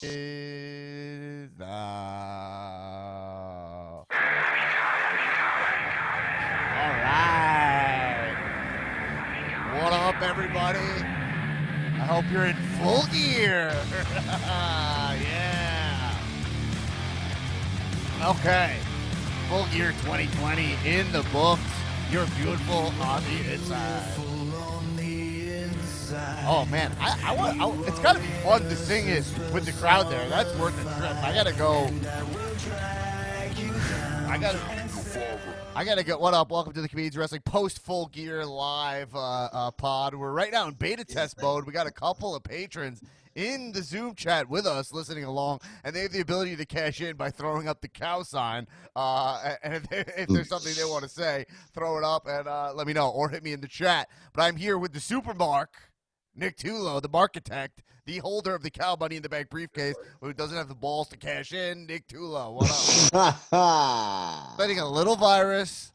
Is now. All right. What up, everybody? I hope you're in full gear. Yeah. Okay. Full gear 2020 in the books. You're beautiful on the inside. Oh man, it's got to be fun to sing it with the crowd there. That's worth the trip. I gotta go. I gotta go. What up? Welcome to the Comedians Wrestling Post Full Gear Live pod. We're right now in beta test mode. We got a couple of patrons in the Zoom chat with us listening along, and they have the ability to cash in by throwing up the cow sign. And if there's something they want to say, throw it up and let me know, or hit me in the chat. But I'm here with the Super Mark, Nick Tulo, the Markitect, the holder of the Cow Money in the Bank briefcase, who doesn't have the balls to cash in. Nick Tulo, what up? Letting a little virus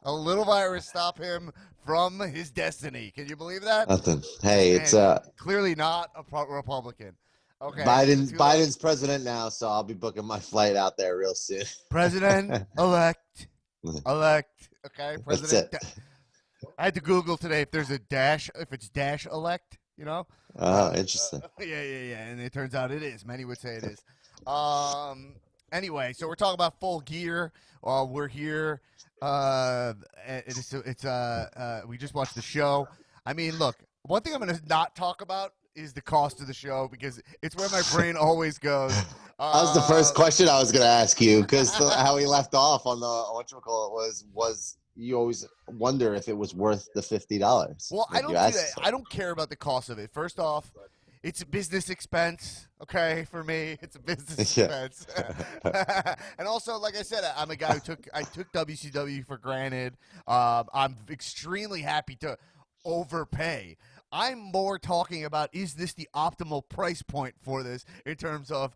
stop him from his destiny. Can you believe that? Nothing. Hey, it's clearly not a Republican. Okay. Biden's president now, so I'll be booking my flight out there real soon. President-elect. Okay, That's President. it. I had to Google today if there's a dash, if it's dash elect, you know? Oh, interesting. Yeah. And it turns out it is. Many would say it is. Anyway, so we're talking about full gear. We're here. We just watched the show. I mean, look, one thing I'm going to not talk about is the cost of the show because it's where my brain always goes. That was the first question I was going to ask you because how we left off on the whatchamacallit was you always wonder if it was worth the $50. Well, I don't do that. I don't care about the cost of it. First off, it's a business expense, okay, for me. It's a business expense. And also, like I said, I'm a guy who took WCW for granted. I'm extremely happy to overpay. I'm more talking about, is this the optimal price point for this in terms of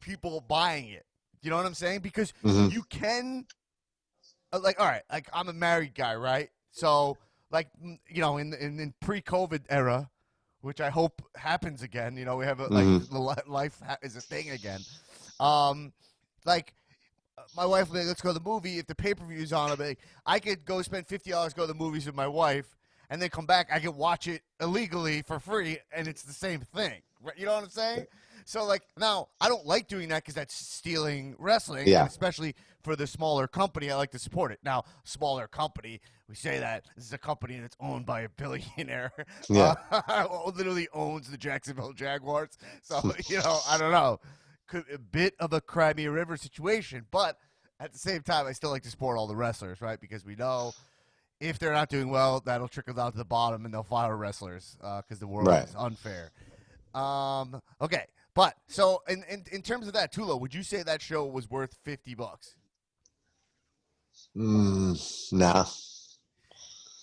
people buying it? You know what I'm saying? Because you can, all right, I'm a married guy, right? So, in pre-COVID era, which I hope happens again. You know, we have life is a thing again. My wife will be like, let's go to the movie. If the pay-per-view's on, I'll be like, I could go spend $50, go to the movies with my wife, and then come back. I could watch it illegally for free, and it's the same thing. You know what I'm saying? So, now, I don't like doing that because that's stealing wrestling, and especially for the smaller company, I like to support it. Now, smaller company, we say that this is a company that's owned by a billionaire. Literally owns the Jacksonville Jaguars. So, I don't know. A bit of a Crimea River situation, but at the same time, I still like to support all the wrestlers, right? Because we know if they're not doing well, that'll trickle down to the bottom, and they'll fire wrestlers because the world is unfair. Okay, but so in terms of that, Tulo, would you say that show was worth $50? No.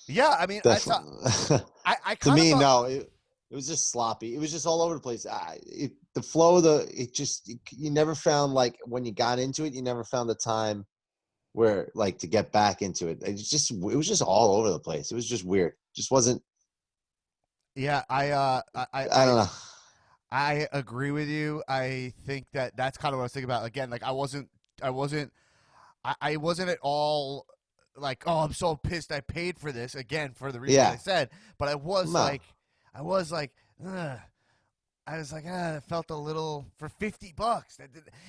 Yeah, I mean, I to me, no. It was just sloppy. It was just all over the place. The flow of you never found, when you got into it, you never found the time where, to get back into it. It was just all over the place. It was just weird. Just wasn't. Yeah, I don't know. I agree with you. I think that's kind of what I was thinking about. Again, I wasn't at all like, oh, I'm so pissed I paid for this again for the reason I said. But I was I felt a little for $50.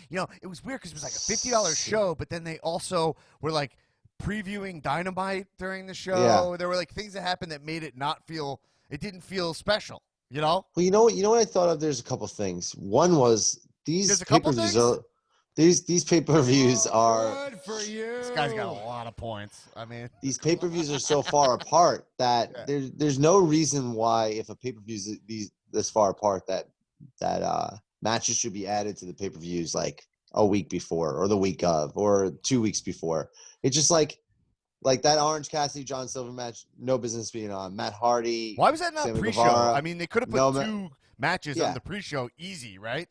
It was weird because it was like a $50 show, but then they also were previewing Dynamite during the show. Yeah. There were things that happened that made it it didn't feel special. You know? Well, you know what I thought of? There's a couple things. One was these pay-per-views are these pay-per-views are good for you. This guy's got a lot of points. I mean, these pay-per-views are so far apart that there's no reason why, if a pay-per-view is this far apart, that matches should be added to the pay-per-views a week before or the week of or 2 weeks before. It's just like that Orange Cassidy John Silver match, no business being on. Matt Hardy. Why was that not Sammy pre-show? Guevara, I mean, they could have put two matches on the pre-show easy, right?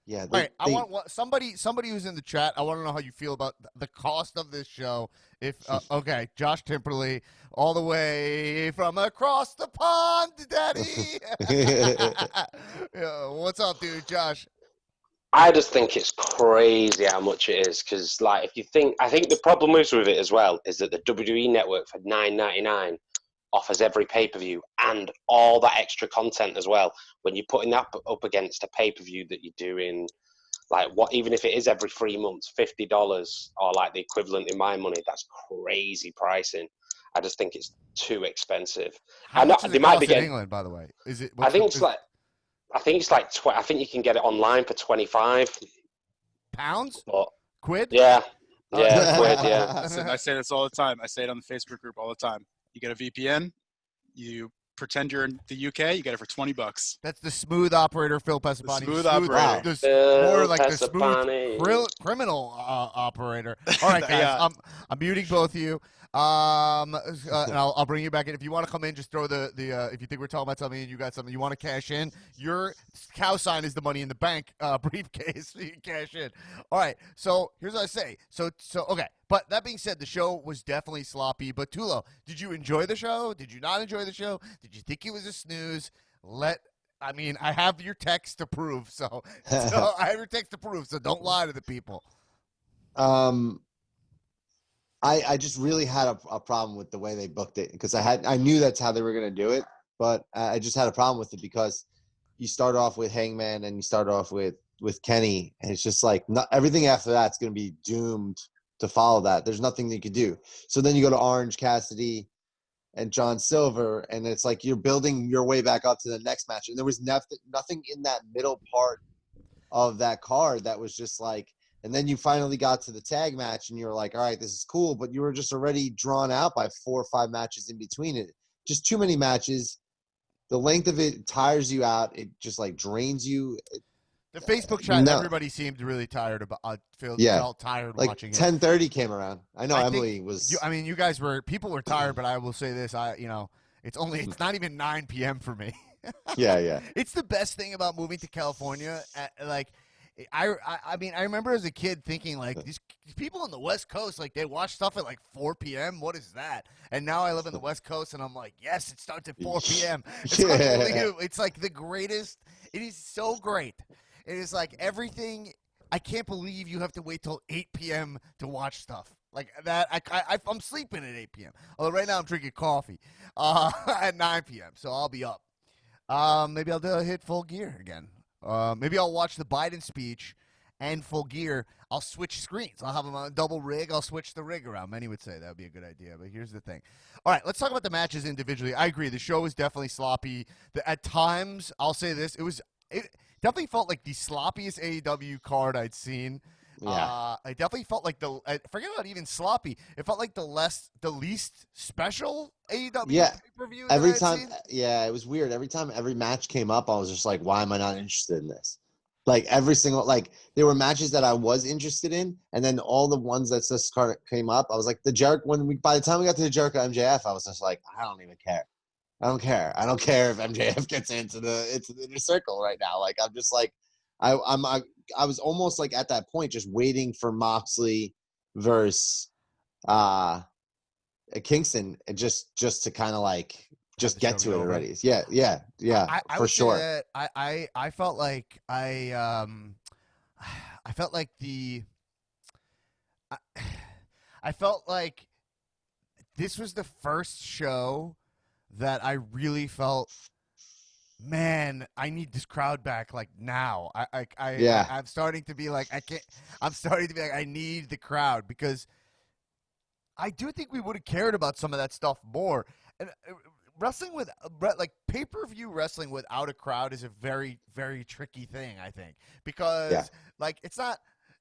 Yeah. I want somebody who's in the chat. I want to know how you feel about the cost of this show. If okay, Josh Timperley, all the way from across the pond, Daddy. What's up, dude, Josh? I just think it's crazy how much it is because, like, if you think, I think the problem is with it as well is that the WWE Network for $9.99 offers every pay-per-view and all that extra content as well. When you're putting that up against a pay-per-view that you're doing, like, what, even if it is every 3 months, $50 or like the equivalent in my money, that's crazy pricing. I just think it's too expensive. How much does They it might cost be in getting. England, by the way? Is it? I think it's like. I think it's like. I think you can get it online for 25. Pounds? But Quid? yeah, Oh, yeah, it's quid, 25. yeah. Listen, I say this all the time. I say it on the Facebook group all the time. You get a VPN, you pretend you're in the UK, you get it for $20. That's the smooth operator, Phil Pesapani. The smooth operator. More like the Pesapani. smooth criminal operator. All right, guys, Yeah. I'm muting both of you. And I'll bring you back in. If you want to come in, just throw the if you think we're talking about something and you got something you want to cash in, your cow sign is the money in the bank briefcase. So you can cash in. All right. So here's what I say. So okay. But that being said, the show was definitely sloppy. But Tulo, did you enjoy the show? Did you not enjoy the show? Did you think it was a snooze? I mean, I have your text to prove. So I have your text to prove. So don't lie to the people. I just really had a problem with the way they booked it because I knew that's how they were going to do it, but I just had a problem with it because you start off with Hangman and you start off with Kenny, and it's just like everything after that's going to be doomed to follow that. There's nothing they could do. So then you go to Orange Cassidy and John Silver, and it's like you're building your way back up to the next match, and there was nothing in that middle part of that card that was just like. And then you finally got to the tag match, and you were like, all right, this is cool. But you were just already drawn out by 4 or 5 matches in between it. Just too many matches. The length of it tires you out. It just, like, drains you. The Facebook chat, everybody seemed really tired about. Felt tired like watching it. 10:30 came around. I know Emily was. People were tired, but I will say this: it's not even 9 p.m. for me. Yeah. It's the best thing about moving to California. I remember as a kid thinking like these people on the West Coast, like they watch stuff at like 4 p.m. What is that? And now I live in the West Coast, and I'm like, yes, it starts at 4 p.m. It's unbelievable. It's like the greatest. It is so great. It is like everything. I can't believe you have to wait till 8 p.m. to watch stuff like that. I'm sleeping at 8 p.m. Although right now I'm drinking coffee at 9 p.m. So I'll be up. Maybe I'll hit Full Gear again. Maybe I'll watch the Biden speech and Full Gear. I'll switch screens. I'll have them on a double rig. I'll switch the rig around. Many would say that would be a good idea, but here's the thing. All right, let's talk about the matches individually. I agree. The show was definitely sloppy. At times, I'll say this. It definitely felt like the sloppiest AEW card I'd seen. Yeah. I definitely felt like forget about even sloppy. It felt like the least special AEW pay-per-view. Every time, it was weird. Every time every match came up, I was just like, why am I not interested in this? Like every single, like there were matches that I was interested in, and then all the ones that just came up, I was like, by the time we got to the Jericho MJF, I was just like, I don't even care. I don't care. I don't care if MJF gets into the inner circle right now. Like I'm just like, I was almost like at that point just waiting for Moxley versus Kingston, just to kind to get to it already. Yeah. I for sure. That I felt like I felt like I felt like this was the first show that I really felt, man, I need this crowd back like now. I'm starting to be like I need the crowd because I do think we would have cared about some of that stuff more. And wrestling with pay-per-view wrestling without a crowd is a very, very tricky thing, I think, because it's not,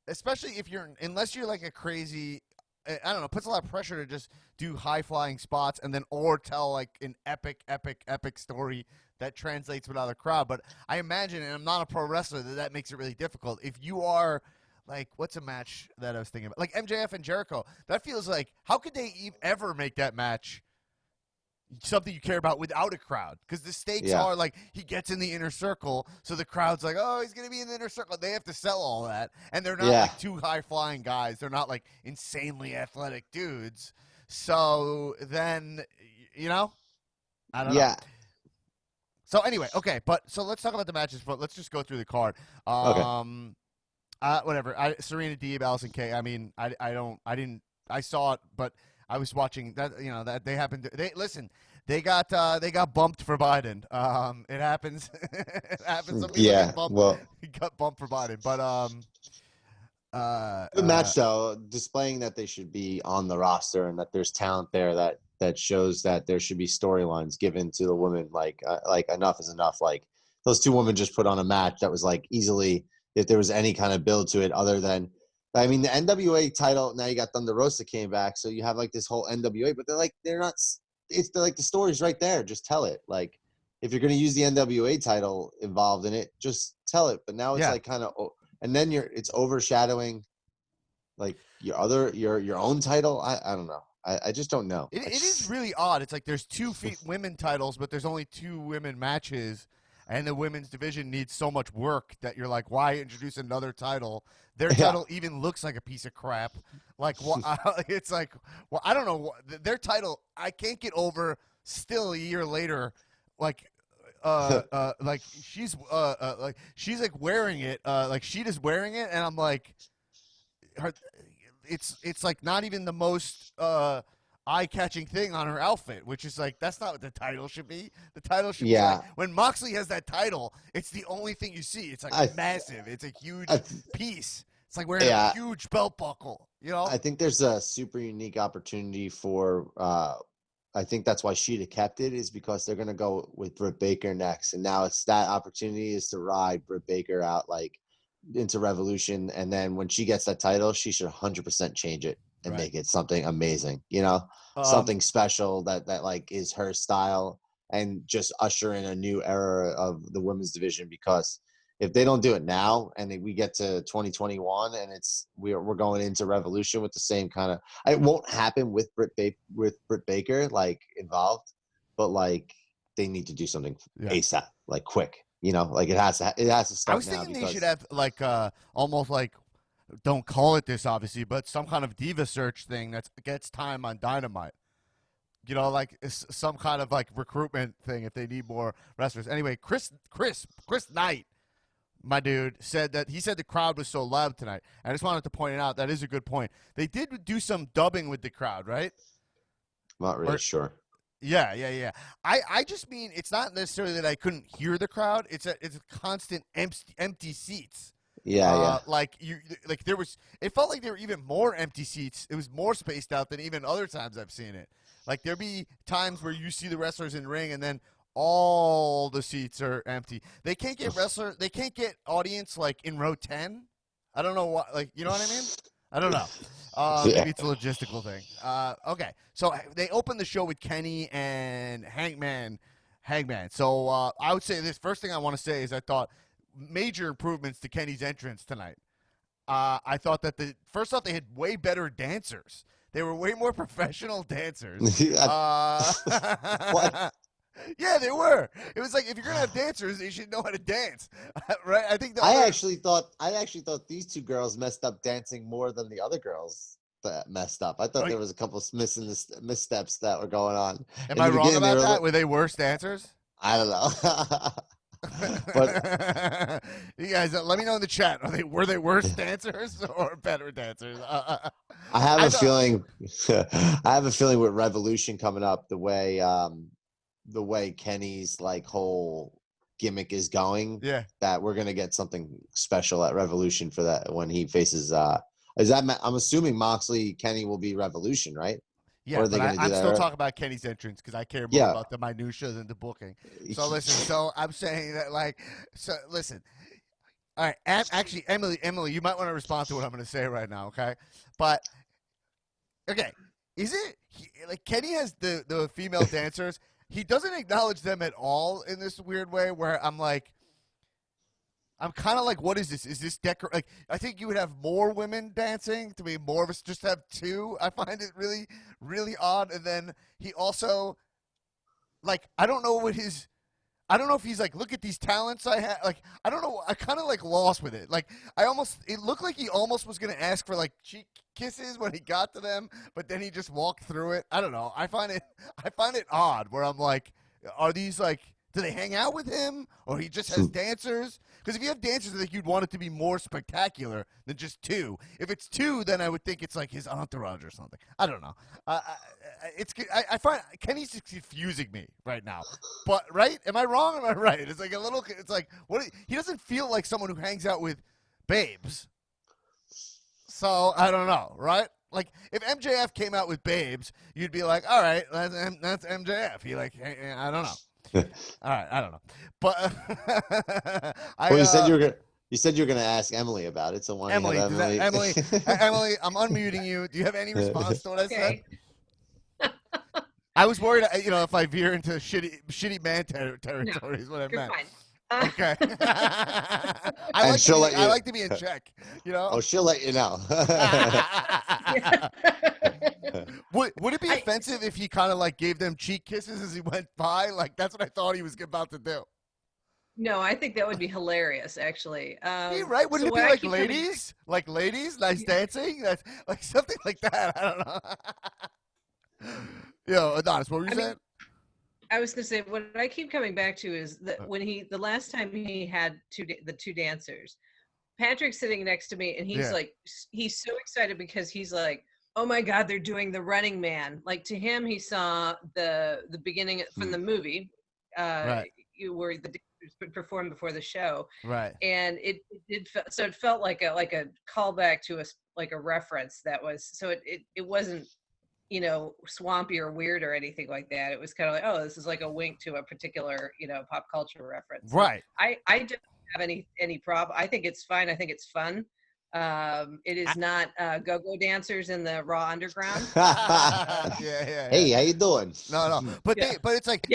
especially unless you're like a crazy, I don't know, it puts a lot of pressure to just do high-flying spots and then or tell like an epic story that translates without a crowd. But I imagine, and I'm not a pro wrestler, that makes it really difficult. If you are like, what's a match that I was thinking about? Like MJF and Jericho. That feels like, how could they ever make that match something you care about without a crowd? Because the stakes are like, he gets in the inner circle, so the crowd's like, oh, he's going to be in the inner circle. They have to sell all that. And they're not like two high-flying guys. They're not like insanely athletic dudes. So then, I don't know. So anyway, okay, so let's talk about the matches. Let's just go through the card. Okay. Whatever. Serena Deeb, Allison Kay. I mean, I saw it, but I was watching that. You know that they happened. They got bumped for Biden. It happens. It happens. Some people Yeah, get bumped. well, He got bumped for Biden, but good match though, displaying that they should be on the roster and that there's talent there that shows that there should be storylines given to the women. Like enough is enough. Like those two women just put on a match that was like easily, if there was any kind of build to it other than, I mean, the NWA title, now you got Thunder Rosa came back, so you have like this whole NWA, but they're not, they're like the story's right there, just tell it. Like if you're going to use the NWA title involved in it, just tell it. But now it's like kind of, and then it's overshadowing like your own title. I don't know. I just don't know. It is really odd. It's like there's two women titles, but there's only 2 women matches, and the women's division needs so much work that you're like, why introduce another title? Their title even looks like a piece of crap. Like, it's like, well, I don't know. Their title, I can't get over. Still a year later, like, like she's like wearing it, like she is wearing it, and I'm like, it's like not even the most eye-catching thing on her outfit, which is like that's not what the title should be. The title should be like when Moxley has that title, it's the only thing you see. It's like massive. It's a huge piece. It's like wearing a huge belt buckle. You know. I think there's a super unique opportunity for. I think that's why Sheeta kept it, is because they're gonna go with Britt Baker next, and now it's that opportunity is to ride Britt Baker out like into Revolution, and then when she gets that title, she should 100% change it and make it something amazing, you know, something special that like is her style, and just usher in a new era of the women's division. Because if they don't do it now, and we get to 2021, and we're going into Revolution with the same kind of, it won't happen with Britt Baker like involved, but like they need to do something ASAP, like quick. You know, like it has to start now. I was thinking they should have like almost like, don't call it this obviously, but some kind of diva search thing that gets time on Dynamite. You know, like some kind of like recruitment thing if they need more wrestlers. Anyway, Chris Knight, my dude, said the crowd was so loud tonight. I just wanted to point it out. That is a good point. They did do some dubbing with the crowd, right? Not really sure. Yeah. I just mean it's not necessarily that I couldn't hear the crowd. It's a constant empty seats. Yeah. Like it felt like there were even more empty seats. It was more spaced out than even other times I've seen it. Like there'd be times where you see the wrestlers in ring and then all the seats are empty. They can't get audience like in row 10. I don't know why. Like, you know what I mean? I don't know. Maybe it's a logistical thing. Okay, so they opened the show with Kenny and Hangman. So I would say this first thing I want to say is I thought major improvements to Kenny's entrance tonight. I thought that first off they had way better dancers. They were way more professional dancers. What? Yeah, they were. It was like if you're gonna have dancers, they should know how to dance, right? I think. I actually thought these two girls messed up dancing more than the other girls that messed up. I thought there was a couple of missteps that were going on. Am I wrong about that? Were they worse dancers? I don't know. But you guys, let me know in the chat. Were they worse dancers or better dancers? I have a feeling. I have a feeling with Revolution coming up, the way Kenny's like whole gimmick is going, that we're gonna get something special at Revolution for that when he faces. I'm assuming Moxley Kenny will be Revolution, right? Yeah, or are they but I'm still that? talking about Kenny's entrance because I care more about the minutiae than the booking. So listen, I'm saying that listen. All right, actually, Emily, you might want to respond to what I'm going to say right now, okay? But okay, is it like Kenny has the female dancers? He doesn't acknowledge them at all in this weird way where I'm kind of like, what is this? Is this like, I think you would have more women dancing to be more of us, just have 2. I find it really, really odd. And then he also, like, I don't know if he's like, look at these talents I have. Like, I don't know. I kind of like lost with it. Like, it looked like he almost was going to ask for like cheek kisses when he got to them, but then he just walked through it. I don't know. I find it odd where I'm like, are these like Do they hang out with him, or he just has dancers? Because if you have dancers, I think you'd want it to be more spectacular than just 2. If it's 2, then I would think it's like his entourage or something. I don't know. I find Kenny's just confusing me right now. But right? Am I wrong? Or am I right? It's like a little. It's like what? He doesn't feel like someone who hangs out with babes. So I don't know, right? Like if MJF came out with babes, you'd be like, all right, that's MJF. He like, I don't know. All right, I don't know, but well, you said you were gonna ask Emily about it. So why Emily, don't you have Emily? Emily, I'm unmuting you. Do you have any response to what I said? I was worried, if I veer into shitty man territory is what I meant. Fine. Okay. I like to be in check. Oh, she'll let you know. Would it be offensive if he kind of like gave them cheek kisses as he went by? Like that's what I thought he was about to do. No, I think that would be hilarious, actually. Right? Wouldn't it be like ladies? Like ladies, nice dancing? That's like something like that. I don't know. Adonis, what were you saying? I was going to say, what I keep coming back to is that when the last time he had the 2 dancers, Patrick's sitting next to me and he's like, he's so excited because he's like, oh my God, they're doing the Running Man. Like to him, he saw the beginning from the movie, where the dancers performed before the show. Right. And it felt like a callback to a reference that was, so it wasn't, swampy or weird or anything like that. It was kind of like, oh, this is like a wink to a particular, pop culture reference. Right. I don't have any problem. I think it's fine. I think it's fun. It is not go-go dancers in the Raw Underground. Yeah. Hey, how you doing? No. But it's like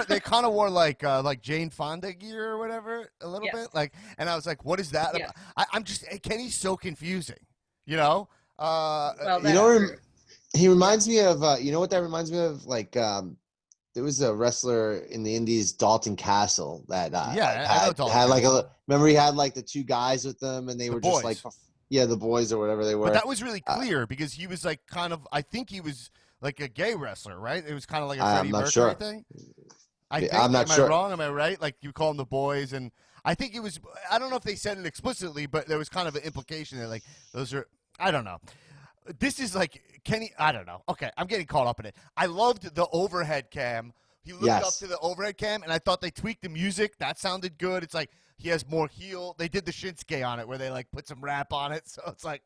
they kind of wore like Jane Fonda gear or whatever a little bit. Like, and I was like, what is that? Yes. I'm just Kenny's so confusing. Well, he reminds me of what that reminds me of? Like there was a wrestler in the Indies, Dalton Castle, that I know Dalton had like Castle. remember he had like the 2 guys with them and they were boys. just like the boys or whatever they were. But that was really clear because he was like kind of, I think he was like a gay wrestler, right? It was kind of like a Freddie Mercury thing. I'm not sure. Am I wrong? Am I right? Like you call them the boys, and I think it was. I don't know if they said it explicitly, but there was kind of an implication that like those are. I don't know. This is like Kenny. I don't know. Okay, I'm getting caught up in it. I loved the overhead cam. He looked up to the overhead cam, and I thought they tweaked the music. That sounded good. It's like he has more heel. They did the Shinsuke on it, where they like put some rap on it. So it's like,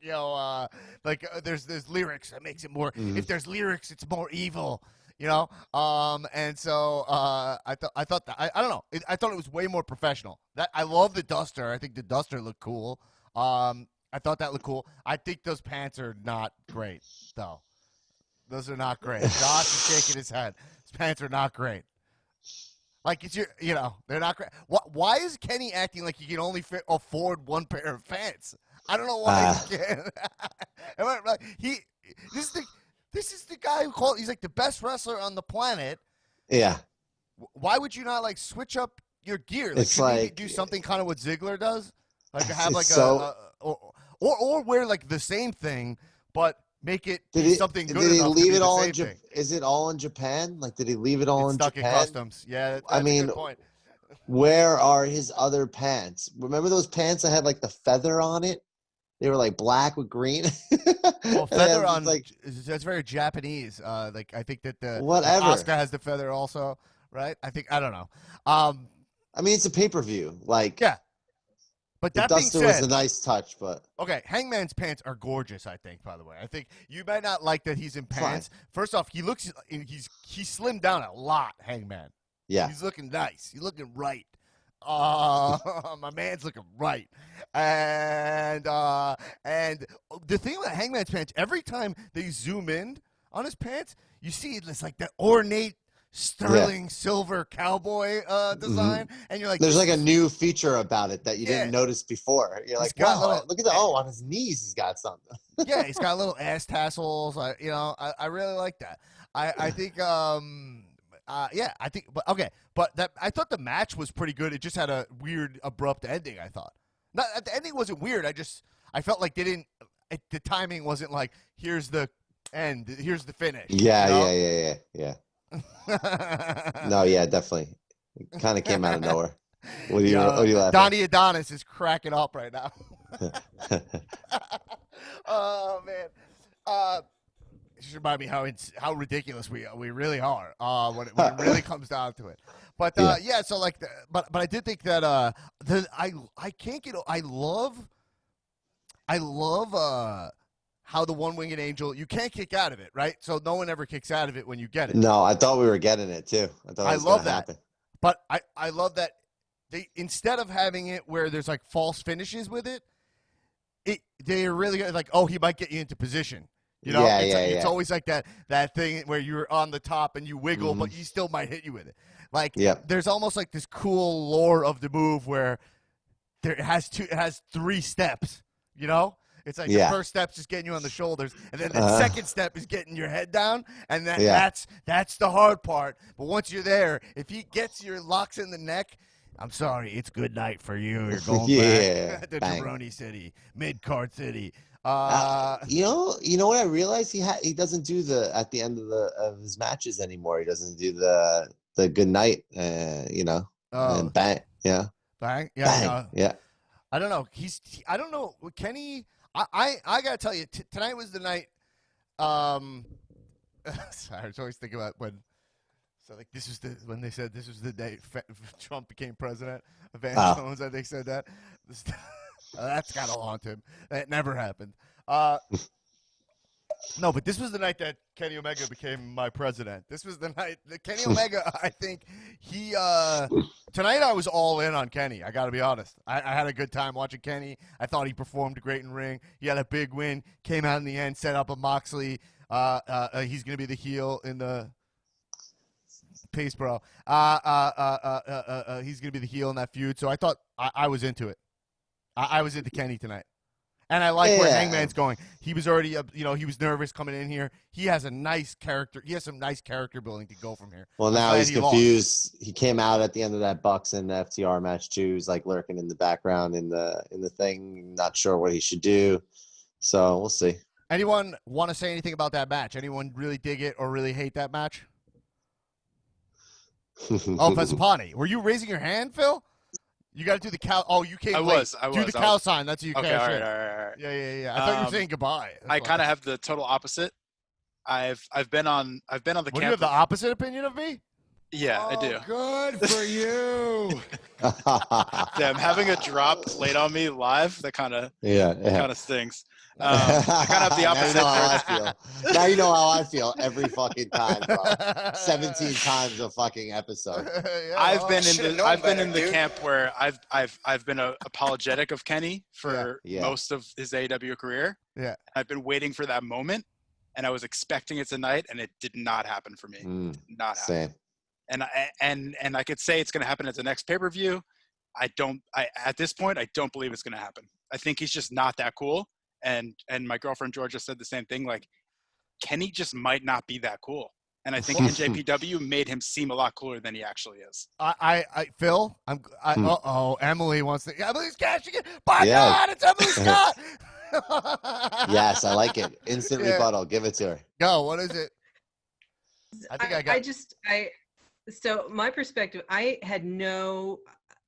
there's lyrics that makes it more. If there's lyrics, it's more evil. And so I thought that I don't know. I thought it was way more professional. That I love the duster. I think the duster looked cool. I thought that looked cool. I think those pants are not great, though. Those are not great. Josh is shaking his head. His pants are not great. Like, they're not great. Why is Kenny acting like he can only afford 1 pair of pants? I don't know why he can't. This is the guy who he's like the best wrestler on the planet. Yeah. Why would you not, like, switch up your gear? Like, It's like do something kind of what Ziggler does? Like, have like or wear like the same thing, but make it something good. Did he leave it all in Japan? Is it all in Japan? Like, did he leave it all in stuck Japan? In customs. Yeah, that's I mean, a good point. Where are his other pants? Remember those pants that had like the feather on it? They were like black with green. Well, feather on that's very Japanese. Like I think that the Asuka has the feather also, right? I don't know. I mean, it's a pay-per-view. Like, yeah. But that being said, was a nice touch, but okay, Hangman's pants are gorgeous. I think, by the way, I think you might not like that he's in pants. Fine. First off, he slimmed down a lot. Hangman, yeah, he's looking nice. He's looking right. My man's looking right, and the thing about Hangman's pants, every time they zoom in on his pants, you see it's like that ornate sterling silver cowboy design, and you're like, there's like a new feature about it that you didn't notice before. You're like, wow, look at that. Oh, on his knees he's got something. Yeah, he's got little ass tassels. I really like that. I think I think, but okay, but that I thought the match was pretty good. It just had a weird abrupt ending. I thought the ending wasn't weird. I felt like the timing wasn't like here's the end, here's the finish. Yeah. No, yeah, definitely. It kind of came out of nowhere. What are you laughing? Donnie Adonis is cracking up right now. Oh man. It just remind me how ridiculous we really are when it really comes down to it. But yeah, so like, but I did think that I can't get. I love how the one-winged angel, you can't kick out of it, right? So no one ever kicks out of it when you get it. No, I thought we were getting it too. I love that. Happen. But I love that they, instead of having it where there's like false finishes with it, they're really like, oh, he might get you into position. You know, it's always like that thing where you're on the top and you wiggle, but he still might hit you with it. Like, there's almost like this cool lore of the move where it has 3 steps. You know, it's like the first step's just getting you on the shoulders, and then the second step is getting your head down, and that's the hard part. But once you're there, if he gets your locks in the neck, I'm sorry, it's good night for you. You're going back to Jabroni City, Mid-Card City. You know what I realized? He doesn't do at the end of his matches anymore. He doesn't do the good night, and bang, bang, bang, yeah. I don't know. I don't know. Kenny, I gotta tell you, tonight was the night. Sorry, I was always thinking about when. So like when they said this was the day Trump became president. Van Jones, I think, said that. That's gotta haunt him. That never happened. No, but this was the night that Kenny Omega became my president. This was the night that Kenny Omega, I think he tonight I was all in on Kenny. I got to be honest. I had a good time watching Kenny. I thought he performed great in ring. He had a big win, came out in the end, set up a Moxley. He's going to be the heel in the Peace, bro. He's going to be the heel in that feud. So I thought I was into it. I was into Kenny tonight. And I like where Hangman's going. He was already, he was nervous coming in here. He has a nice character. He has some nice character building to go from here. Well, now he's confused. He came out at the end of that Bucks and FTR match too. He's like lurking in the background in the thing, not sure what he should do. So we'll see. Anyone want to say anything about that match? Anyone really dig it or really hate that match? Oh, Pesapani, were you raising your hand, Phil? You got to do the cow. Oh, you came late. I was. Do the cow sign. That's what you okay, cash all in. right. Yeah. I thought you were saying goodbye. I kind of have the total opposite. I've been on the camp. Do you have the opposite opinion of me? Yeah, I do. Good for you. Damn, having a drop laid on me live, that kind of stings. I kind of have the opposite. Now you know how I feel every fucking time, bro. 17 times a fucking episode. I've been in the camp where I've been apologetic of Kenny for most of his AEW career. Yeah. I've been waiting for that moment, and I was expecting it tonight, and it did not happen for me. Not happen. Same. And I could say it's going to happen at the next pay-per-view. At this point, I don't believe it's going to happen. I think he's just not that cool. And my girlfriend Georgia said the same thing. Like, Kenny just might not be that cool. And I think NJPW made him seem a lot cooler than he actually is. Phil, Emily wants to. Emily's cashing it. By God, it's Emily Scott. Yes, I like it. Instant rebuttal. Give it to her. Go. What is it? So my perspective, I had no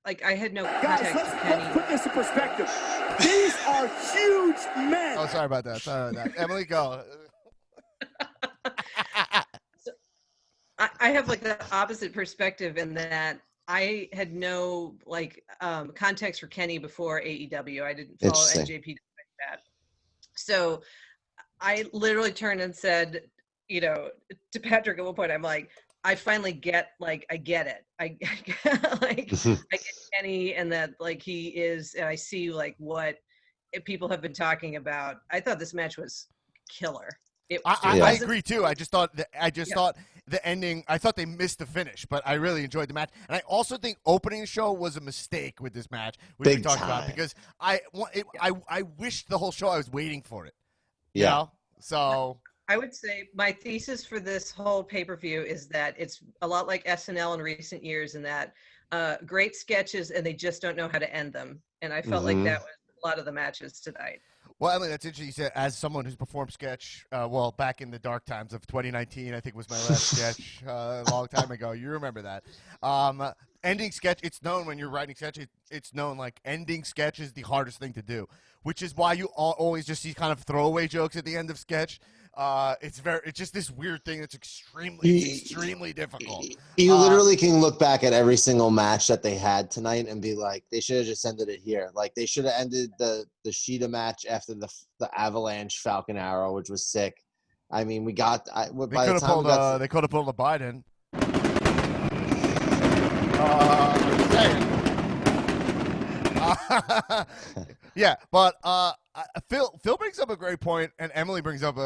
context with Kenny. Put this in perspective. These are huge men. Oh, sorry about that. Emily, go. So, I have like the opposite perspective in that I had no context for Kenny before AEW. I didn't follow NJPW like that. So I literally turned and said, to Patrick at one point, I'm like, I finally get, I get it. I get Kenny, and that he is, and I see what people have been talking about. I thought this match was killer. I agree too. I just thought the ending. I thought they missed the finish, but I really enjoyed the match. And I also think opening the show was a mistake with this match, which we talked about, because I wished the whole show I was waiting for it. Yeah. You know? So. I would say my thesis for this whole pay-per-view is that it's a lot like SNL in recent years, in that great sketches and they just don't know how to end them. And I felt like that was a lot of the matches tonight. Well, Emily, that's interesting. You said, as someone who's performed sketch, back in the dark times of 2019, I think was my last sketch a long time ago. You remember that. ending sketch. It's known when you're writing sketch. It's known like ending sketch is the hardest thing to do, which is why you always just see kind of throwaway jokes at the end of sketch. It's just this weird thing that's extremely difficult. You literally can look back at every single match that they had tonight and be like, they should have just ended it here. Like they should have ended the Sheeta match after the Avalanche Falcon Arrow, which was sick. I mean, we got they could have pulled a Biden. Yeah, but Phil brings up a great point, and Emily brings up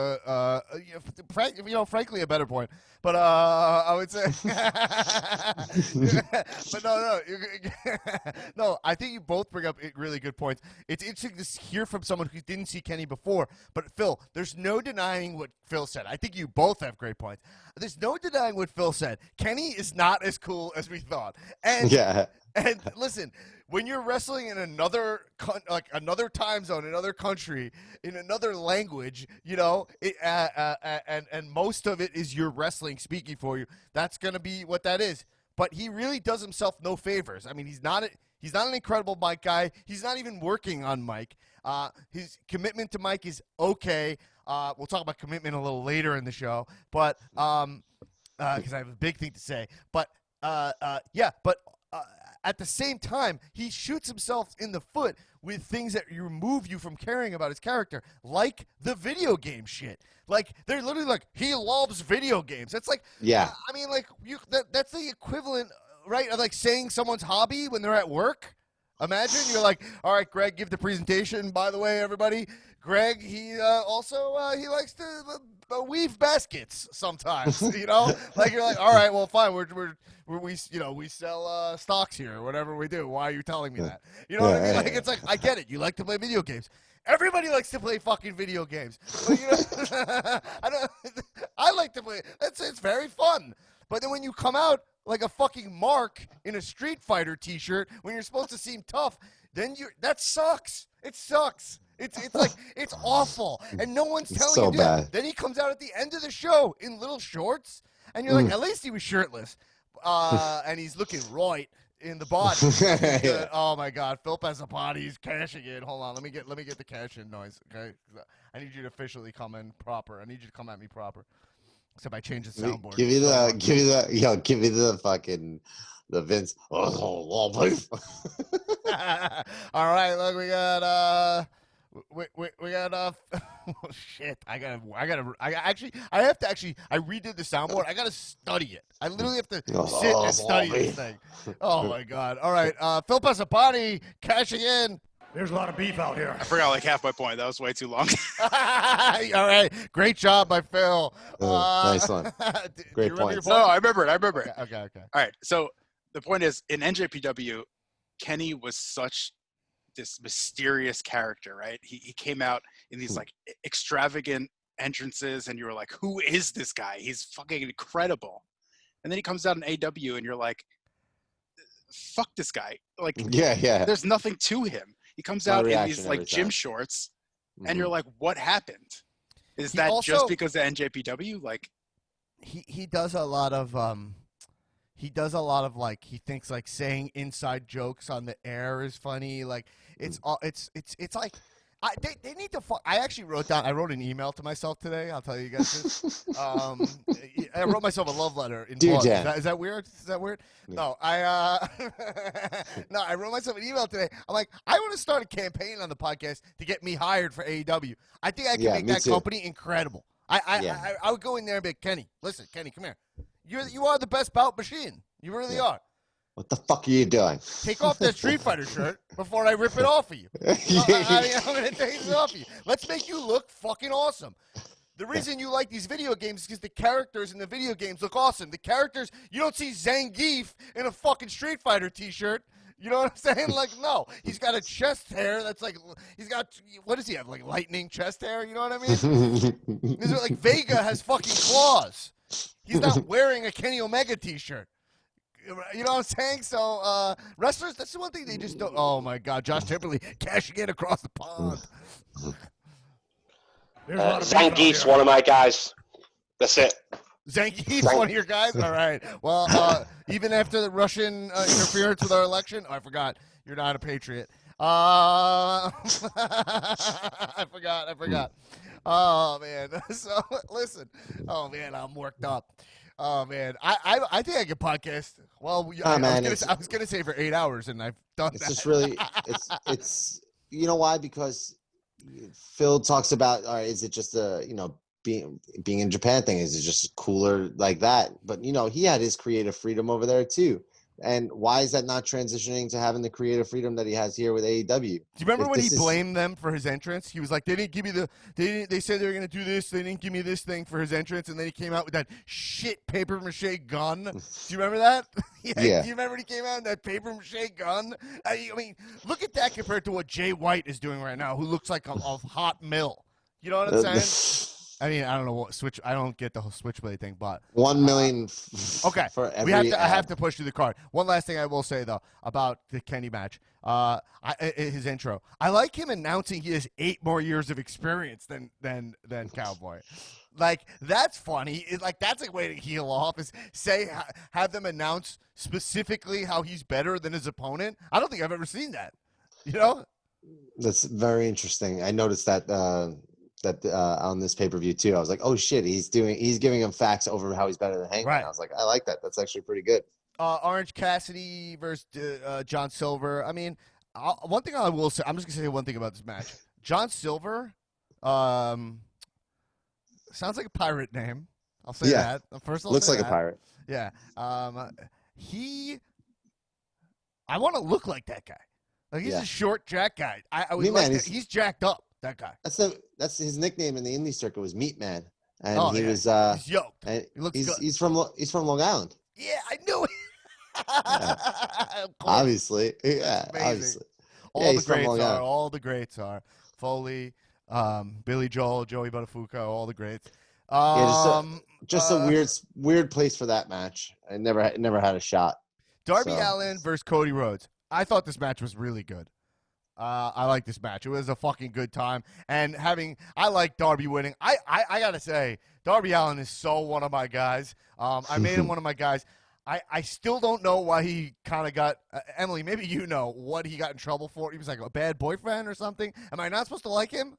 frankly a better point. But I would say, but no. I think you both bring up really good points. It's interesting to hear from someone who didn't see Kenny before. But Phil, there's no denying what Phil said. I think you both have great points. There's no denying what Phil said. Kenny is not as cool as we thought. And yeah. And listen, when you're wrestling in another time zone, another country, in another language, and most of it is your wrestling speaking for you. That's gonna be what that is. But he really does himself no favors. I mean, he's not an incredible mic guy. He's not even working on mic. His commitment to mic is okay. We'll talk about commitment a little later in the show, but because I have a big thing to say. But at the same time, he shoots himself in the foot with things that remove you from caring about his character, like the video game shit. Like, they're literally like, he loves video games. That's like, yeah. I mean, like, that's the equivalent, right, of like saying someone's hobby when they're at work. Imagine you're like, all right, Greg, give the presentation. By the way, everybody, Greg, he also he likes to weave baskets sometimes. Like you're like, all right, well, fine, we sell stocks here or whatever we do. Why are you telling me that? You know what I mean? Like it's like I get it. You like to play video games. Everybody likes to play fucking video games. But, I like to play. It's very fun. But then when you come out like a fucking mark in a Street Fighter T-shirt when you're supposed to seem tough, then that sucks. It sucks. It's like it's awful, and no one's telling you that. Then he comes out at the end of the show in little shorts, and you're like, at least he was shirtless, and he's looking right in the body. Yeah. Oh my God, Philip has a body. He's cashing in. Hold on, let me get the cash in noise. Okay, I need you to officially come in proper. I need you to come at me proper. Except I changed the soundboard. Give me the fucking the Vince. Oh, please. All right, look, we got we got oh shit. I redid the soundboard. I gotta study it. I literally have to sit and study this thing. Oh my God. All right, Phil Pasapati cashing in. There's a lot of beef out here. I forgot like half my point. That was way too long. All right. Great job by Phil. Nice one. Great point. No, I remember it. Okay. All right. So the point is, in NJPW, Kenny was such this mysterious character, right? He came out in these like extravagant entrances, and you were like, who is this guy? He's fucking incredible. And then he comes out in AEW, and you're like, fuck this guy. Like, yeah. There's nothing to him. He comes out in these like gym shorts, and you're like, "What happened? Is that just because of NJPW?" Like, he does a lot of like he thinks like saying inside jokes on the air is funny. Like it's like they need to. I actually wrote an email to myself today. I'll tell you guys this. I wrote myself a love letter in blood. Is that weird? No, I wrote myself an email today. I'm like, I want to start a campaign on the podcast to get me hired for AEW. I think I can make that company incredible. I would go in there and be like, Kenny, listen, Kenny, come here. You are the best bout machine. You really are. What the fuck are you doing? Take off that Street Fighter shirt before I rip it off of you. I'm going to take it off of you. Let's make you look fucking awesome. The reason you like these video games is because the characters in the video games look awesome. The characters, you don't see Zangief in a fucking Street Fighter T-shirt. You know what I'm saying? Like, no. He's got a chest hair that's like, what does he have? Like lightning chest hair? You know what I mean? Like Vega has fucking claws. He's not wearing a Kenny Omega T-shirt. You know what I'm saying? So, wrestlers, that's the one thing they just don't. Oh, my God. Josh Timberley cashing in across the pond. Zangief's one of my guys. That's it. Zangief's one of your guys? All right. Well, even after the Russian interference with our election, I forgot. You're not a patriot. I forgot. Oh, man. So, listen. Oh, man, I'm worked up. Oh, man. I think I could podcast. Well, I was gonna say for 8 hours, and I've done that. It's just really, it's you know why? Because Phil talks about, all right, is it just being in Japan thing? Is it just cooler like that? But he had his creative freedom over there too. And why is that not transitioning to having the creative freedom that he has here with AEW? Do you remember when he blamed them for his entrance? He was like, they didn't give me they said they were going to do this. They didn't give me this thing for his entrance. And then he came out with that shit paper mache gun. Do you remember that? Yeah. Do you remember when he came out with that paper mache gun? I mean, look at that compared to what Jay White is doing right now, who looks like a hot mill. You know what I'm saying? I mean, I don't know what switch. I don't get the whole switchblade thing, but 1 million. Okay, for every I have to push through the card. One last thing I will say though about the Kenny match, his intro. I like him announcing he has 8 more years of experience than Cowboy. Like that's funny. That's a way to heel off. Is have them announce specifically how he's better than his opponent. I don't think I've ever seen that. That's very interesting. I noticed that. On this pay-per-view too. I was like, oh shit, he's giving him facts over how he's better than Hangman. Right. I was like, I like that. That's actually pretty good. Orange Cassidy versus John Silver. I mean, one thing I will say, I'm just gonna say one thing about this match. John Silver, sounds like a pirate name. I'll say that. First, looks like a pirate. Yeah. I want to look like that guy. Like he's a short, jack guy. He's jacked up. That guy. That's his nickname in the indie circuit was Meat Man, and he was he's yoked. And he looks good. He's from Long Island. Yeah, I knew it. Yeah. Obviously, yeah, obviously. All the greats are Foley, Billy Joel, Joey Buttafuoco, all the greats. Just a weird place for that match. I never had a shot. Darby Allin versus Cody Rhodes. I thought this match was really good. I like this match. It was a fucking good time. And I like Darby winning. I got to say, Darby Allin is so one of my guys. I made him one of my guys. I still don't know why he kind of got, Emily, maybe you know what he got in trouble for. He was like a bad boyfriend or something. Am I not supposed to like him?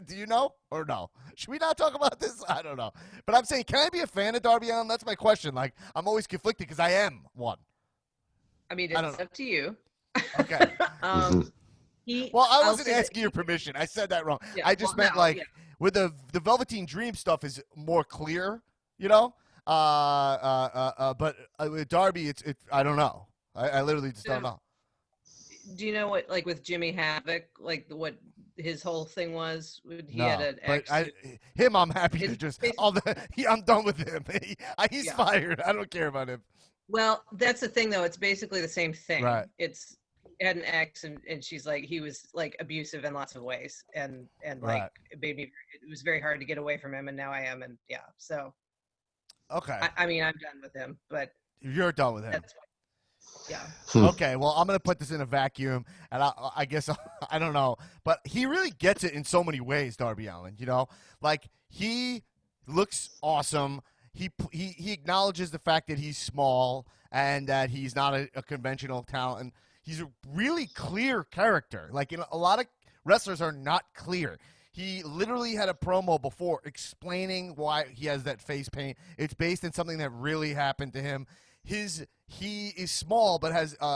Do you know or no? Should we not talk about this? I don't know. But I'm saying, can I be a fan of Darby Allin? That's my question. Like, I'm always conflicted because I am one. I mean, it's up to you. Okay. I wasn't asking your permission. I said that wrong. Yeah, I just meant with the Velveteen Dream stuff is more clear, but with Darby, it's I don't know. I literally just don't know. Do you know what, like with Jimmy Havoc, like what his whole thing was? He had an I'm happy to just I'm done with him. He's fired. I don't care about him. Well, that's the thing, though. It's basically the same thing. Right. Had an ex, and she's like, he was like abusive in lots of ways, and like it was very hard to get away from him, and now I am, and so. Okay. I mean, I'm done with him, but you're done with him. That's why. Okay. Well, I'm gonna put this in a vacuum, and I guess I don't know, but he really gets it in so many ways, Darby Allin. Like he looks awesome. He acknowledges the fact that he's small and that he's not a conventional talent. And he's a really clear character. Like, a lot of wrestlers are not clear. He literally had a promo before explaining why he has that face paint. It's based on something that really happened to him. He is small, but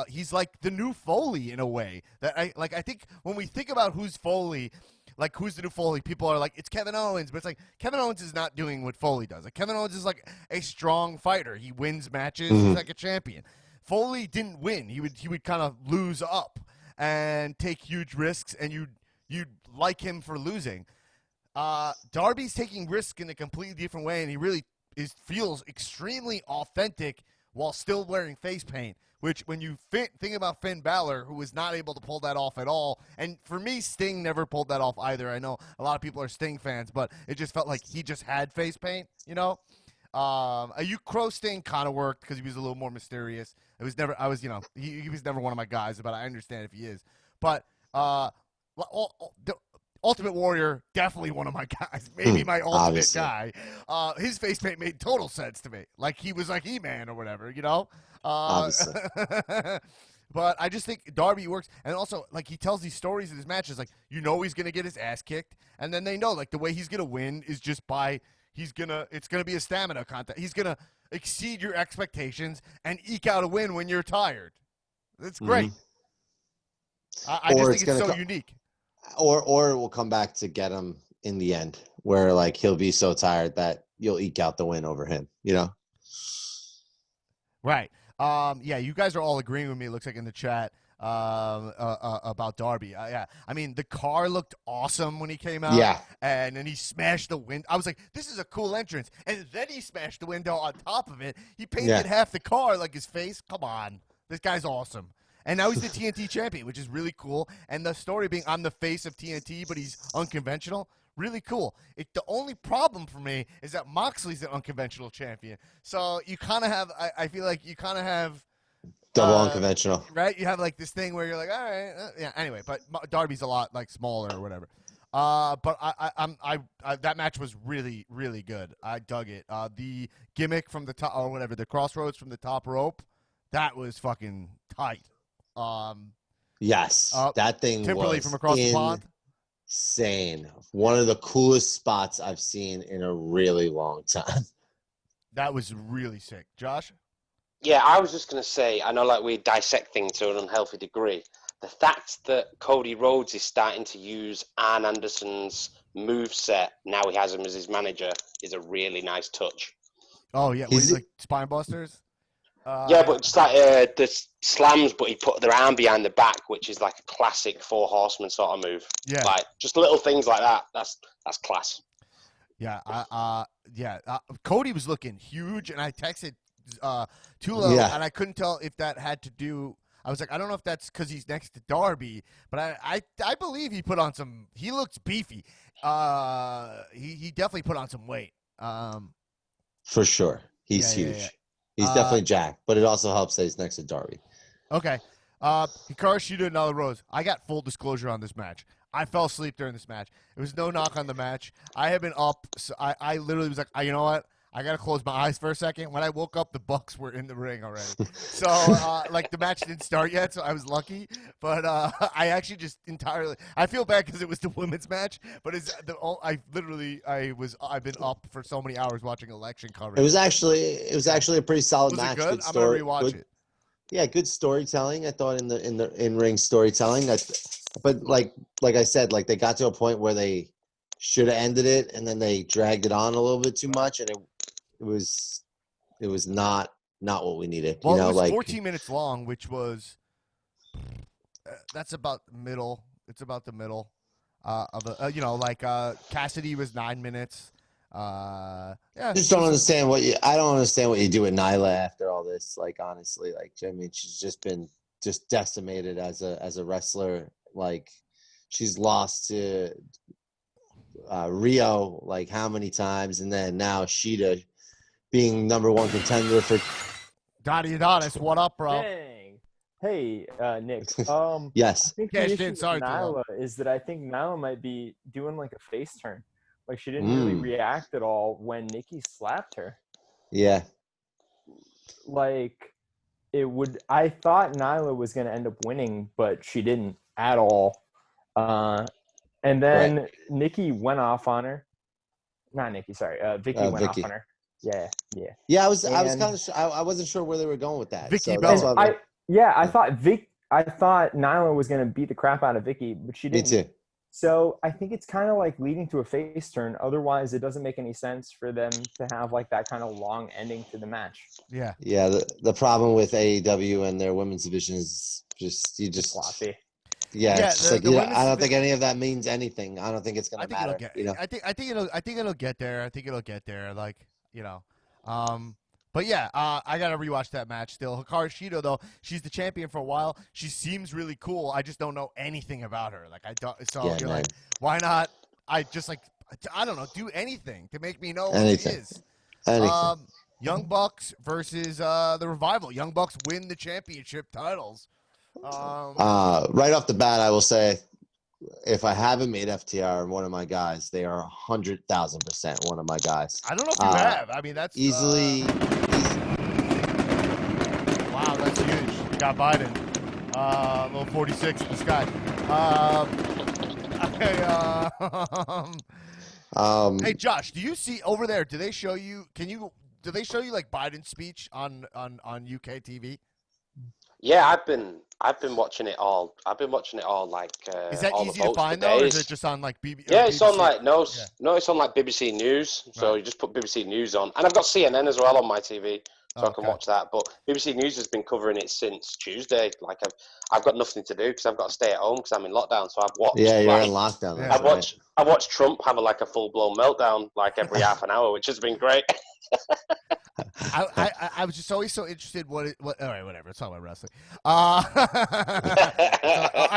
he's like the new Foley in a way. I think when we think about who's Foley, like who's the new Foley, people are like, it's Kevin Owens, but it's like Kevin Owens is not doing what Foley does. Like Kevin Owens is like a strong fighter. He wins matches. He's like a champion. Foley didn't win. He would kind of lose up and take huge risks, and you'd like him for losing. Darby's taking risks in a completely different way, and he really feels extremely authentic while still wearing face paint, which when you think about Finn Balor, who was not able to pull that off at all, and for me, Sting never pulled that off either. I know a lot of people are Sting fans, but it just felt like he just had face paint, Crow Sting kind of worked because he was a little more mysterious. He was never one of my guys, but I understand if he is. But Ultimate Warrior, definitely one of my guys. Maybe my ultimate Obviously. guy. His face paint made total sense to me. Like he was like He-Man or whatever, you know? Obviously. But I just think Darby works. And also, like, he tells these stories in his matches. Like, you know he's going to get his ass kicked. And then they know, like, the way he's going to win is just by it's going to be a stamina contest. He's going to exceed your expectations and eke out a win when you're tired. That's great. I just think it's so unique. Or it will come back to get him in the end, where like he'll be so tired that you'll eke out the win over him, you know? Right. Yeah, you guys are all agreeing with me, it looks like, in the chat about Darby. Yeah. I mean, the car looked awesome when he came out. Yeah. And then he smashed the window. I was like, this is a cool entrance. And then he smashed the window on top of it. He painted half the car like his face. Come on. This guy's awesome. And now he's the TNT champion, which is really cool. And the story being I'm the face of TNT, but he's unconventional. Really cool. The only problem for me is that Moxley's an unconventional champion. So you kind of have, I feel like you kind of have. Double unconventional. Right? You have like this thing where you're like, all right. Yeah, anyway, but Darby's a lot like smaller or whatever. But I that match was really, really good. I dug it. The gimmick from the top or whatever, the crossroads from the top rope, that was fucking tight. Yes, that thing Timberlake was from across the pond. Insane. One of the coolest spots I've seen in a really long time. That was really sick. Josh? Yeah, I was just going to say, I know like we dissect things to an unhealthy degree. The fact that Cody Rhodes is starting to use Arn Anderson's moveset, now he has him as his manager, is a really nice touch. Oh, yeah. He's like spine busters? Yeah, but it's like the slams, but he put their arm behind the back, which is like a classic Four Horsemen sort of move. Yeah. Like, just little things like that. That's class. Yeah. Cody was looking huge, and I texted Tulo, and I couldn't tell if that had to do. I was like, I don't know if that's because he's next to Darby, but I believe he put on some. He looks beefy. He definitely put on some weight. For sure, he's huge. Yeah. He's definitely jacked, but it also helps that he's next to Darby. Okay. Hikaru Shida and Nyla Rose. I got full disclosure on this match. I fell asleep during this match. It was no knock on the match. I had been up. So I literally was like, you know what? I got to close my eyes for a second. When I woke up, the Bucks were in the ring already. So, like, the match didn't start yet, so I was lucky. But I actually just entirely – I feel bad because it was the women's match. But I've been up for so many hours watching election coverage. It was actually a pretty solid match. Was it good? Good I'm going to rewatch it. Yeah, good storytelling. I thought in the in-ring storytelling. But like I said, like they got to a point where they should have ended it, and then they dragged it on a little bit too much, and it was not what we needed. Well, you know, it was like 14 minutes long, which was that's about middle. It's about the middle of the Cassidy was 9 minutes. Yeah, I just don't understand I don't understand what you do with Nyla after all this. Like honestly, like I mean, she's just been decimated as a wrestler. Like she's lost to Rio like how many times, and then now Shida being number one contender for Donnie Adonis. What up, bro? Dang. Hey, Nick. Yes. I think the issue with Nyla is that I think Nyla might be doing like a face turn. Like she didn't really react at all when Nikki slapped her. Yeah. Like I thought Nyla was going to end up winning, but she didn't at all. And then Nikki went off on her. Not Nikki, sorry. Vicky went off on her. Yeah. Yeah, I was kind of I wasn't sure where they were going with that. Vicky so that's why I thought Nyla was going to beat the crap out of Vicky, but she didn't. Me too. So I think it's kind of like leading to a face turn. Otherwise, it doesn't make any sense for them to have like that kind of long ending to the match. Yeah. Yeah. The problem with AEW and their women's division is just sloppy. Yeah, it's I don't think any of that means anything. I don't think it's gonna matter. I think it'll get there. Like But yeah, I gotta rewatch that match still. Hikaru Shida though, she's the champion for a while. She seems really cool. I just don't know anything about her. Like I don't. So you're like, why not? I don't know. Do anything to make me know who she is. Anything. Young Bucks versus the Revival. Young Bucks win the championship titles. Right off the bat, I will say if I haven't made FTR one of my guys, they are 100,000% one of my guys. I don't know if you have. I mean, that's easily. Wow, that's huge. You got Biden. Little 46 in the sky. Hey, Josh, do you see over there? Do they show you? Do they show you like Biden's speech on UK TV? Yeah, I've been watching it all. I've been watching it all like is that all easy the to votes find for though, or days. is it just on like BBC? Yeah, BBC? it's on like no, Yeah. no, it's on like BBC News. So Right. you just put BBC News on, and I've got CNN as well on my TV, so I can Okay. watch that. But BBC News has been covering it since Tuesday. Like I've got nothing to do because I've got to stay at home because I'm in lockdown. So I've watched. Yeah, you're like, in lockdown. Yeah. That's I watched Trump have like a full blown meltdown like every half an hour, which has been great. I was just always so interested. All right, whatever. It's not about wrestling. So, I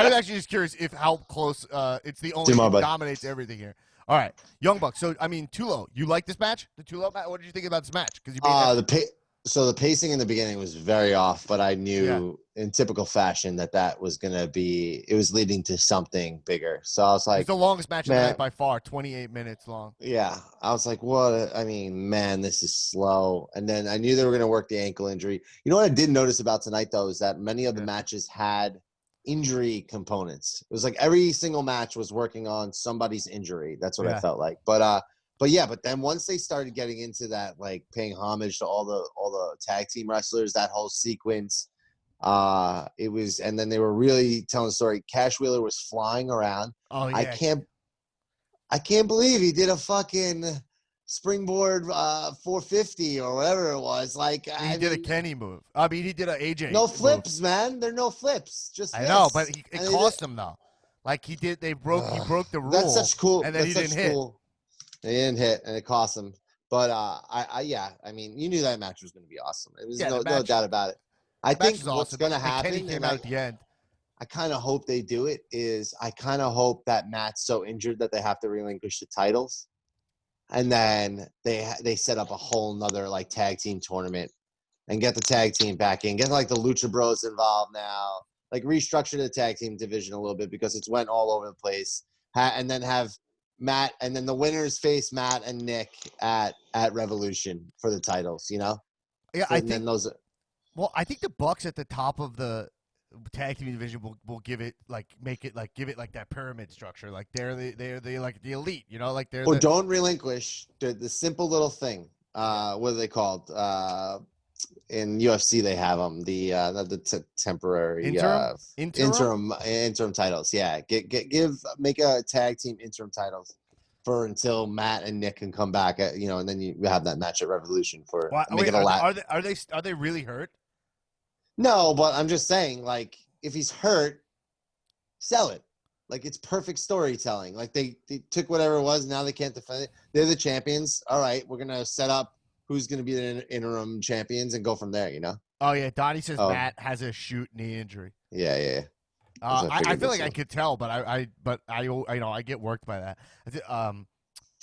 was actually just curious if how close. It's the only thing that dominates everything here. All right, Young Bucks. So I mean, Tulo, you like this match? The Tulo match. What did you think about this match? Because you So the pacing in the beginning was very off, but I knew in typical fashion that was going to be, it was leading to something bigger. So I was like, it's the longest match of the night by far, 28 minutes long. Yeah. I was like, what? I mean, man, this is slow. And then I knew they were going to work the ankle injury. You know what I did notice about tonight, though, is that many of the matches had injury components. It was like every single match was working on somebody's injury. That's what I felt like. But then once they started getting into that, like paying homage to all the tag team wrestlers, that whole sequence, it was, and then they were really telling the story. Cash Wheeler was flying around. Oh yeah. I can't believe he did a fucking springboard 450 or whatever it was. Like he did a Kenny move. I mean, he did an AJ. No flips, man. There are no flips. Just I know, but it cost him though. Like he did. He broke the rule. That's such cool. And then he didn't hit. He didn't hit, and it cost him. But I mean, you knew that match was going to be awesome. It was no doubt about it. I think what's going to happen. Kenny came out at the end. I kind of hope they do it. I kind of hope that Matt's so injured that they have to relinquish the titles, and then they set up a whole nother like tag team tournament and get the tag team back in, get like the Lucha Bros involved now, like restructure the tag team division a little bit because it's went all over the place, and then have Matt, and then the winners face Matt and Nick at Revolution for the titles, you know? Yeah, so, I think those. Well, I think the Bucks at the top of the tag team division will give it like give it like that pyramid structure. Like they're like the elite, you know? Like they're. Or don't relinquish the simple little thing. What are they called? In UFC they have them the temporary interim titles. Yeah, make a tag team interim titles for until Matt and Nick can come back. And then you have that match at Revolution for make it a lot. Are they really hurt? No, but I'm just saying, like, if he's hurt, sell it. Like, it's perfect storytelling. Like they took whatever it was, now they can't defend it. They're the champions. All right, we're gonna set up who's going to be the interim champions and go from there, you know? Oh, yeah. Donnie says Matt has a shoot knee injury. Yeah. I feel like I could tell, but I get worked by that.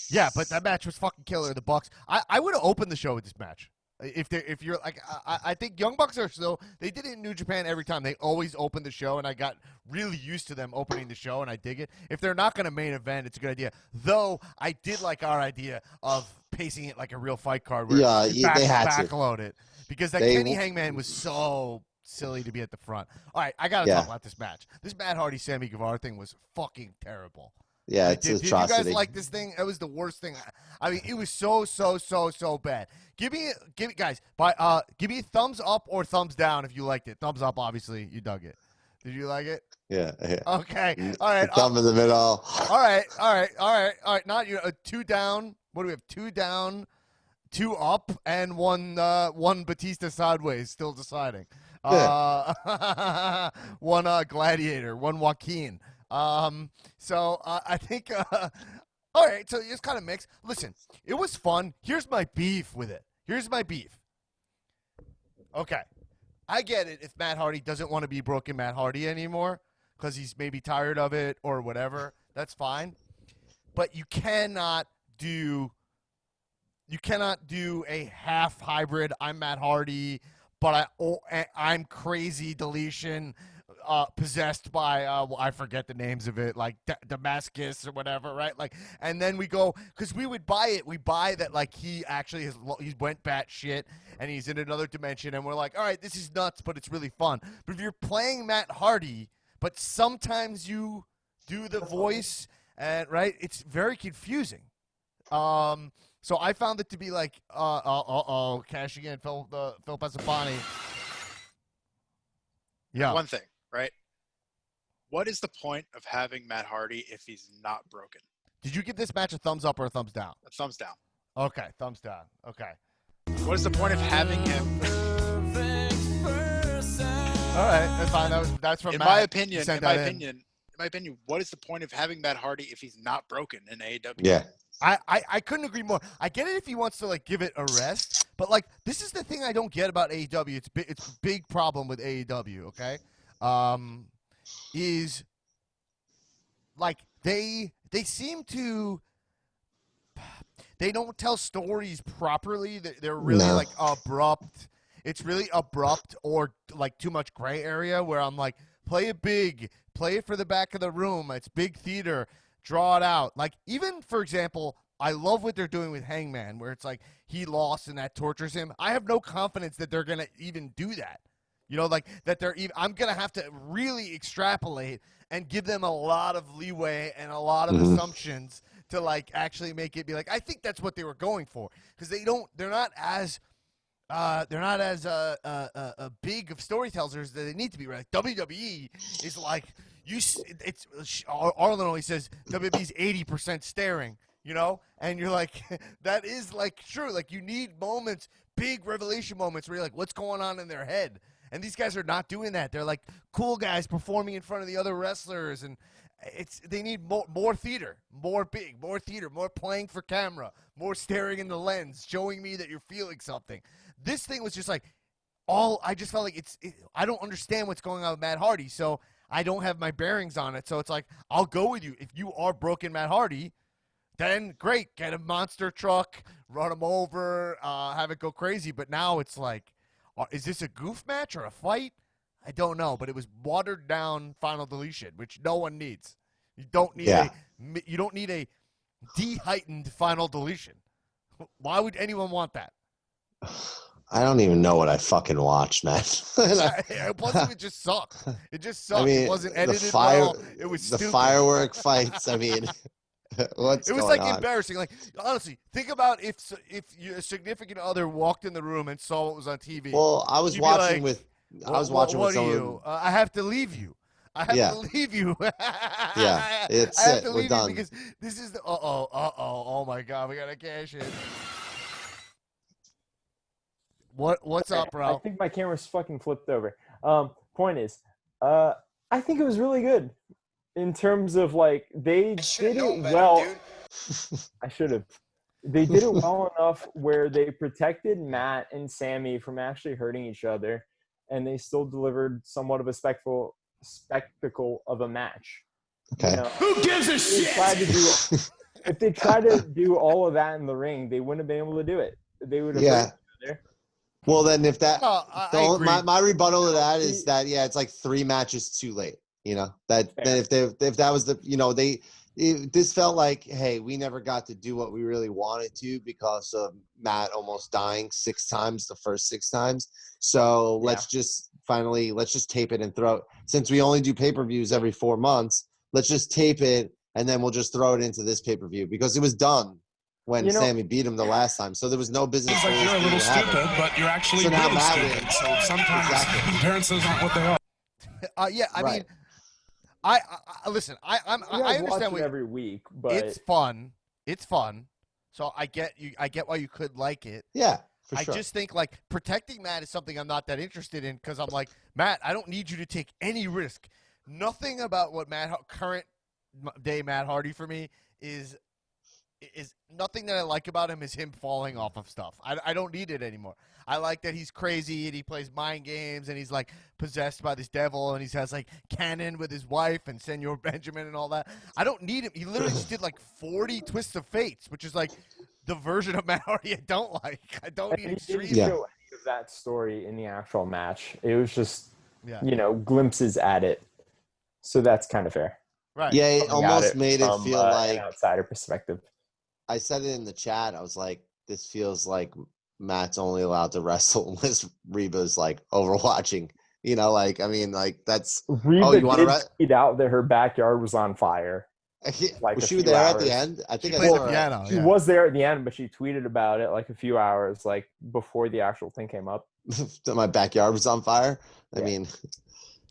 Yeah, but that match was fucking killer. The Bucks. I would have opened the show with this match. If you're like, I think Young Bucks are still, they did it in New Japan every time. They always open the show, and I got really used to them opening the show, and I dig it. If they're not going to main event, it's a good idea. Though I did like our idea of pacing it like a real fight card where they had to backload it because that Kenny Hangman was so silly to be at the front. All right, I got to talk about this match. This Matt Hardy Sammy Guevara thing was fucking terrible. Yeah, it's did you guys like this thing? It was the worst thing. I mean, it was so bad. Give me guys, give me a thumbs up or thumbs down if you liked it. Thumbs up, obviously, you dug it. Did you like it? Yeah. Okay. All right. Thumb in the middle. All right. Not you. 2 down. What do we have? 2 down, 2 up, and one Batista sideways. Still deciding. Yeah. One Gladiator. One Joaquin. So I think. All right. So it's kind of mixed. Listen, it was fun. Here's my beef with it. Okay. I get it if Matt Hardy doesn't want to be broken Matt Hardy anymore because he's maybe tired of it or whatever. That's fine. But you cannot do a half hybrid. I'm Matt Hardy, but I'm crazy deletion. possessed by I forget the names of it, like Damascus or whatever, right? Like, and then we go because we would buy it. We buy that like he actually he went batshit and he's in another dimension, and we're like, all right, this is nuts, but it's really fun. But if you're playing Matt Hardy, but sometimes you do the voice, and right, it's very confusing. So I found it to be like, cashing in Phil Pesapani. Yeah. One thing, right? What is the point of having Matt Hardy if he's not broken? Did you give this match a thumbs up or a thumbs down? A thumbs down. Okay, thumbs down. Okay. What is the point of having him? All right, that's fine. That's from In Matt. my opinion, what is the point of having Matt Hardy if he's not broken in AEW? Yeah. I couldn't agree more. I get it if he wants to like give it a rest, but like this is the thing I don't get about AEW. It's a big problem with AEW. Okay, is like they seem to they don't tell stories properly. They're really like abrupt. It's really abrupt or like too much gray area where I'm like, play it big, play it for the back of the room. It's big theater. Draw it out. Like, even, for example, I love what they're doing with Hangman, where it's like he lost and that tortures him. I have no confidence that they're going to even do that. You know, like, that they're even – I'm going to have to really extrapolate and give them a lot of leeway and a lot of assumptions to, like, actually make it be like, I think that's what they were going for. Because they're not as big of storytellers that they need to be. Right? WWE is like – Arlen always says WWE's 80% staring, you know? And you're like, that is like true. Like you need moments, big revelation moments where you're like, what's going on in their head? And these guys are not doing that. They're like cool guys performing in front of the other wrestlers. And they need more theater, more big, more theater, more playing for camera, more staring in the lens, showing me that you're feeling something. This thing was just like I just felt like I don't understand what's going on with Matt Hardy. So I don't have my bearings on it. So it's like, I'll go with you. If you are broken Matt Hardy, then great. Get a monster truck, run him over, have it go crazy. But now it's like, is this a goof match or a fight? I don't know. But it was watered down final deletion, which no one needs. You don't need a de-heightened final deletion. Why would anyone want that? I don't even know what I fucking watched, man. Plus, it just sucked. It just sucked. I mean, it wasn't edited well. It was stupid. The firework fights. I mean, it was like embarrassing. Like honestly, think about if your significant other walked in the room and saw what was on TV. Well, I was watching with someone. I have to leave you. I have to leave you. Yeah, I have to We're leave done. you because this is the oh my god, we gotta cash in. What's up, bro? I think my camera's fucking flipped over. Point is, I think it was really good in terms of like they did it well. I should have. They did it well enough where they protected Matt and Sammy from actually hurting each other, and they still delivered somewhat of a spectacle of a match. Okay. You know, Who gives a shit? If they tried to do all of that in the ring, they wouldn't have been able to do it. They would have hurt each other. Well, then if that, my rebuttal to that is that it's like 3 matches too late. You know that if that was the this felt like, hey, we never got to do what we really wanted to because of Matt almost dying 6 times the first 6 times. So let's just tape it and throw it. Since we only do pay-per-views every 4 months, let's just tape it and then we'll just throw it into this pay-per-view because it was done when Sammy beat him the last time. So there was no business. Seems like you're a little stupid, but you're actually really stupid. So sometimes appearances aren't what they are. I mean, I listen. I understand what every week, but it's fun. It's fun. So I get you. I get why you could like it. Yeah, for I sure. just think like protecting Matt is something I'm not that interested in because I'm like, Matt, I don't need you to take any risk. Nothing about what current day Matt Hardy for me is nothing that I like about him is him falling off of stuff. I don't need it anymore. I like that he's crazy and he plays mind games and he's like possessed by this devil and he has like canon with his wife and Senor Benjamin and all that. I don't need him. He literally just did like 40 twists of fates, which is like the version of Matt Hardy I don't like. I don't need extreme. He didn't show any of that story in the actual match. It was just glimpses at it. So that's kind of fair. Right. Yeah, it almost made it feel like an outsider perspective. I said it in the chat. I was like, this feels like Matt's only allowed to wrestle unless Reba's like overwatching. That's Reba did tweet out that her backyard was on fire. Was she there at the end? I think I saw her. Piano, she was there at the end, but she tweeted about it like a few hours before the actual thing came up. My backyard was on fire. I mean,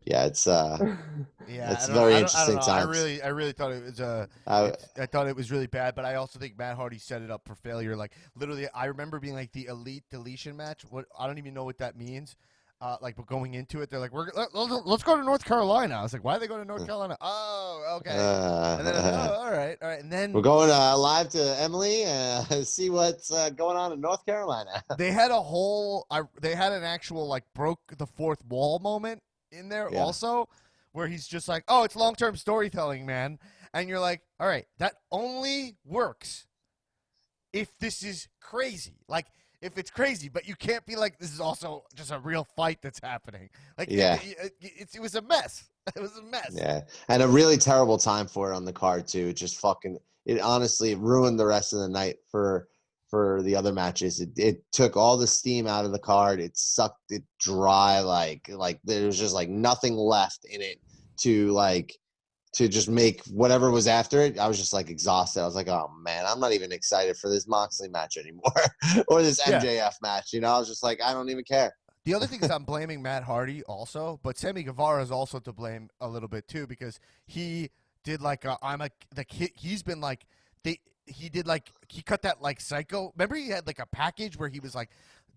yeah, it's it's very interesting times. I really thought it was I thought it was really bad, but I also think Matt Hardy set it up for failure. Like literally, I remember being like the elite deletion match. What I don't even know what that means. But going into it, they're like, let's go to North Carolina. I was like, why are they going to North Carolina? Oh, okay. And then all right. And then we're going live to Emily see what's going on in North Carolina. They had they had an actual broke the fourth wall moment in there also, where he's just like, oh, it's long-term storytelling, man. And you're like, all right, that only works if this is crazy. If it's crazy, but you can't be like, this is also just a real fight that's happening. It was a mess. It was a mess. Yeah, and a really terrible time for it on the card too. It honestly ruined the rest of the night for the other matches. It took all the steam out of the card. It sucked it dry. Like there was just nothing left in it to just make whatever was after it. I was just exhausted. I was like, oh man, I'm not even excited for this Moxley match anymore or this MJF match. I was just like, I don't even care. The other thing is I'm blaming Matt Hardy also, but Sammy Guevara is also to blame a little bit too, because he did he cut that psycho. Remember he had a package where he was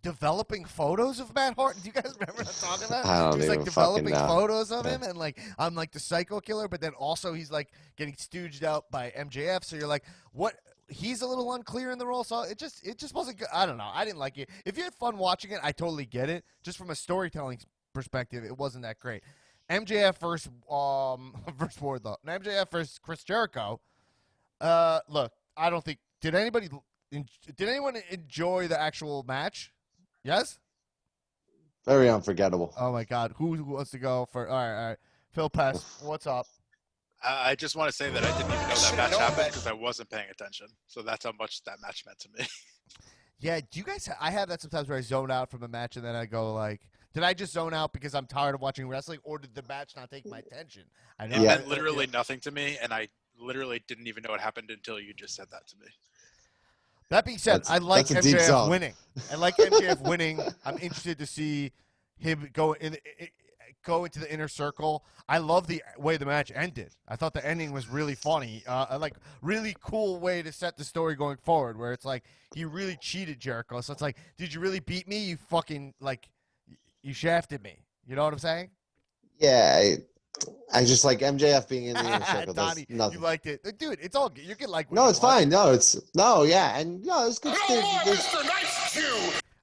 developing photos of Matt Hardy. Do you guys remember what I'm talking about? I don't he was even developing know. photos of him, and I'm the psycho killer, but then also he's getting stooged out by MJF. So you're like, what? He's a little unclear in the role, so it just wasn't good. I don't know. I didn't like it. If you had fun watching it, I totally get it. Just from a storytelling perspective, it wasn't that great. MJF versus Wardlow. MJF versus Chris Jericho. Look, I don't think did anyone enjoy the actual match? Yes? Very unforgettable. Oh, my God. Who wants to go for – all right. Phil Pest, what's up? I just want to say that I didn't even know that match happened because I wasn't paying attention. So that's how much that match meant to me. Yeah, do you guys – I have that sometimes where I zone out from a match and then I go did I just zone out because I'm tired of watching wrestling, or did the match not take my attention? I know. It meant literally nothing to me, and I literally didn't even know what happened until you just said that to me. That being said, I like MJF winning. I like MJF winning. I'm interested to see him go into the inner circle. I love the way the match ended. I thought the ending was really funny. Really cool way to set the story going forward, where it's he really cheated Jericho. So it's did you really beat me? You fucking you shafted me. You know what I'm saying? Yeah, I just like MJF being in the inner circle. Donnie, nothing. You liked it, dude. It's all good. You can No, it's fine. No, it's good.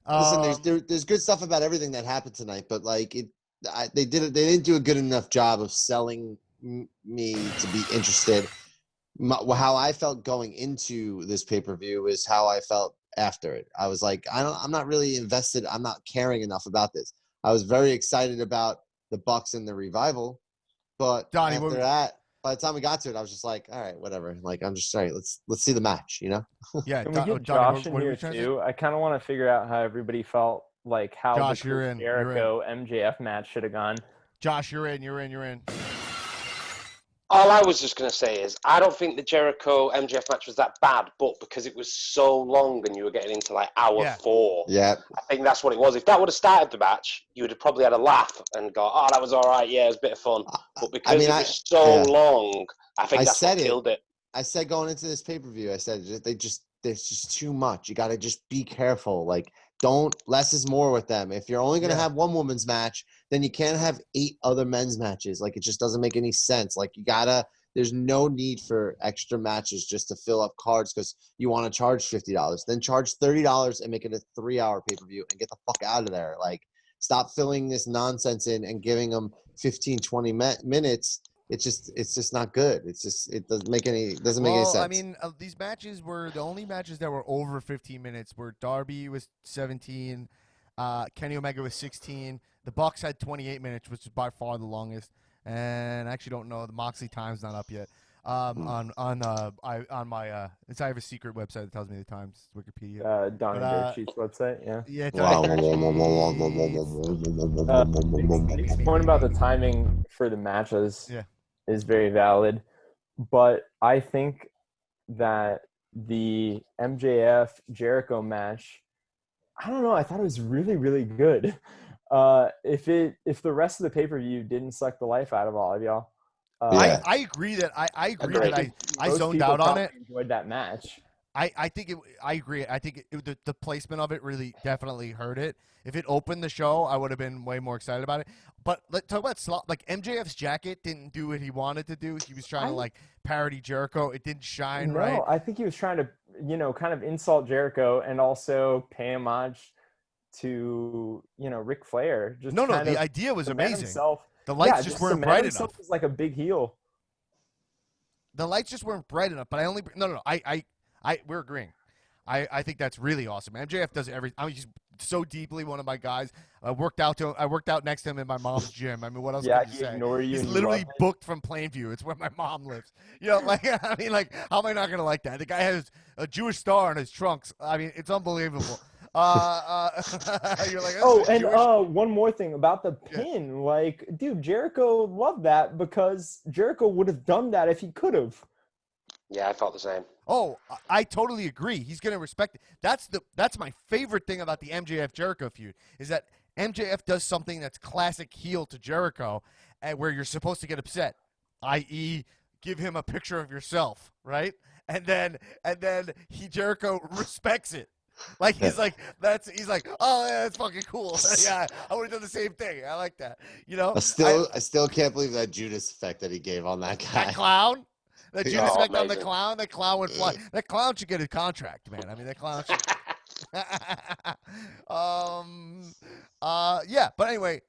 Listen, there's good stuff about everything that happened tonight, but they didn't do a good enough job of selling me to be interested. How I felt going into this pay-per-view is how I felt after it. I was like, I'm not really invested. I'm not caring enough about this. I was very excited about the Bucks and the Revival. But Donnie, after that, by the time we got to it, I was just like, all right, whatever. I'm just sorry. Let's see the match, Yeah. Can we get Josh in here too? I kind of want to figure out how everybody felt how Josh, the Jericho MJF match should have gone. Josh, you're in. All I was just going to say is I don't think the Jericho MJF match was that bad, but because it was so long and you were getting into hour 4, I think that's what it was. If that would have started the match, you would have probably had a laugh and go, oh, that was all right, yeah, it was a bit of fun. But because it was so long, I think that's what killed it. I said going into this pay-per-view, I said there's just too much. You got to just be careful. Less is more with them. If you're only going to have one women's match, then you can't have 8 other men's matches. It just doesn't make any sense. There's no need for extra matches just to fill up cards because you want to charge $50. Then charge $30 and make it a 3-hour pay-per-view and get the fuck out of there. Stop filling this nonsense in and giving them 15, 20 minutes. It's just not good. It doesn't make any sense. I mean, these matches were the only matches that were over 15 minutes. Where Darby was 17, Kenny Omega was 16. The Bucks had 28 minutes, which is by far the longest. And I actually don't know. The Moxley time's not up yet. On my I have a secret website that tells me the times. It's Wikipedia. Donnie Dirt Sheets website. Yeah. Yeah, Donnie Dirt Nick's point about the timing for the matches is very valid, but I think that the MJF Jericho match, I don't know. I thought it was really, really good. If the rest of the pay-per-view didn't suck the life out of all of y'all. I agree that I zoned out on it. Enjoyed that match. I agree. I think the placement of it really definitely hurt it. If it opened the show, I would have been way more excited about it. But let's talk about like MJF's jacket didn't do what he wanted to do. He was trying to like parody Jericho. It didn't shine right. No, I think he was trying to, kind of insult Jericho and also pay homage to, Ric Flair. Just the idea was amazing. Himself, the lights just weren't bright enough. Was like a big heel. The lights just weren't bright enough. But we're agreeing. I think that's really awesome. MJF does everything. I mean, he's so deeply one of my guys. I worked out next to him in my mom's gym. I mean, what else can you say? He's literally booked from Plainview. It's where my mom lives. Like I mean, like how am I not gonna like that? The guy has a Jewish star in his trunks. I mean, it's unbelievable. You're like, one more thing about the pin. Yeah. Like, dude, Jericho loved that because Jericho would have done that if he could have. Yeah, I felt the same. Oh, I totally agree. He's going to respect it. That's my favorite thing about the MJF Jericho feud is that MJF does something that's classic heel to Jericho, where you're supposed to get upset, i.e., give him a picture of yourself, right? And then Jericho respects it. Like he's like, oh yeah, that's fucking cool. Yeah, I would have done the same thing. I like that. I still can't believe that Judas effect that he gave on that guy. That clown. The Judas effect on the clown. That clown would fly. That clown should get a contract, man. I mean, that clown should. Yeah. But anyway,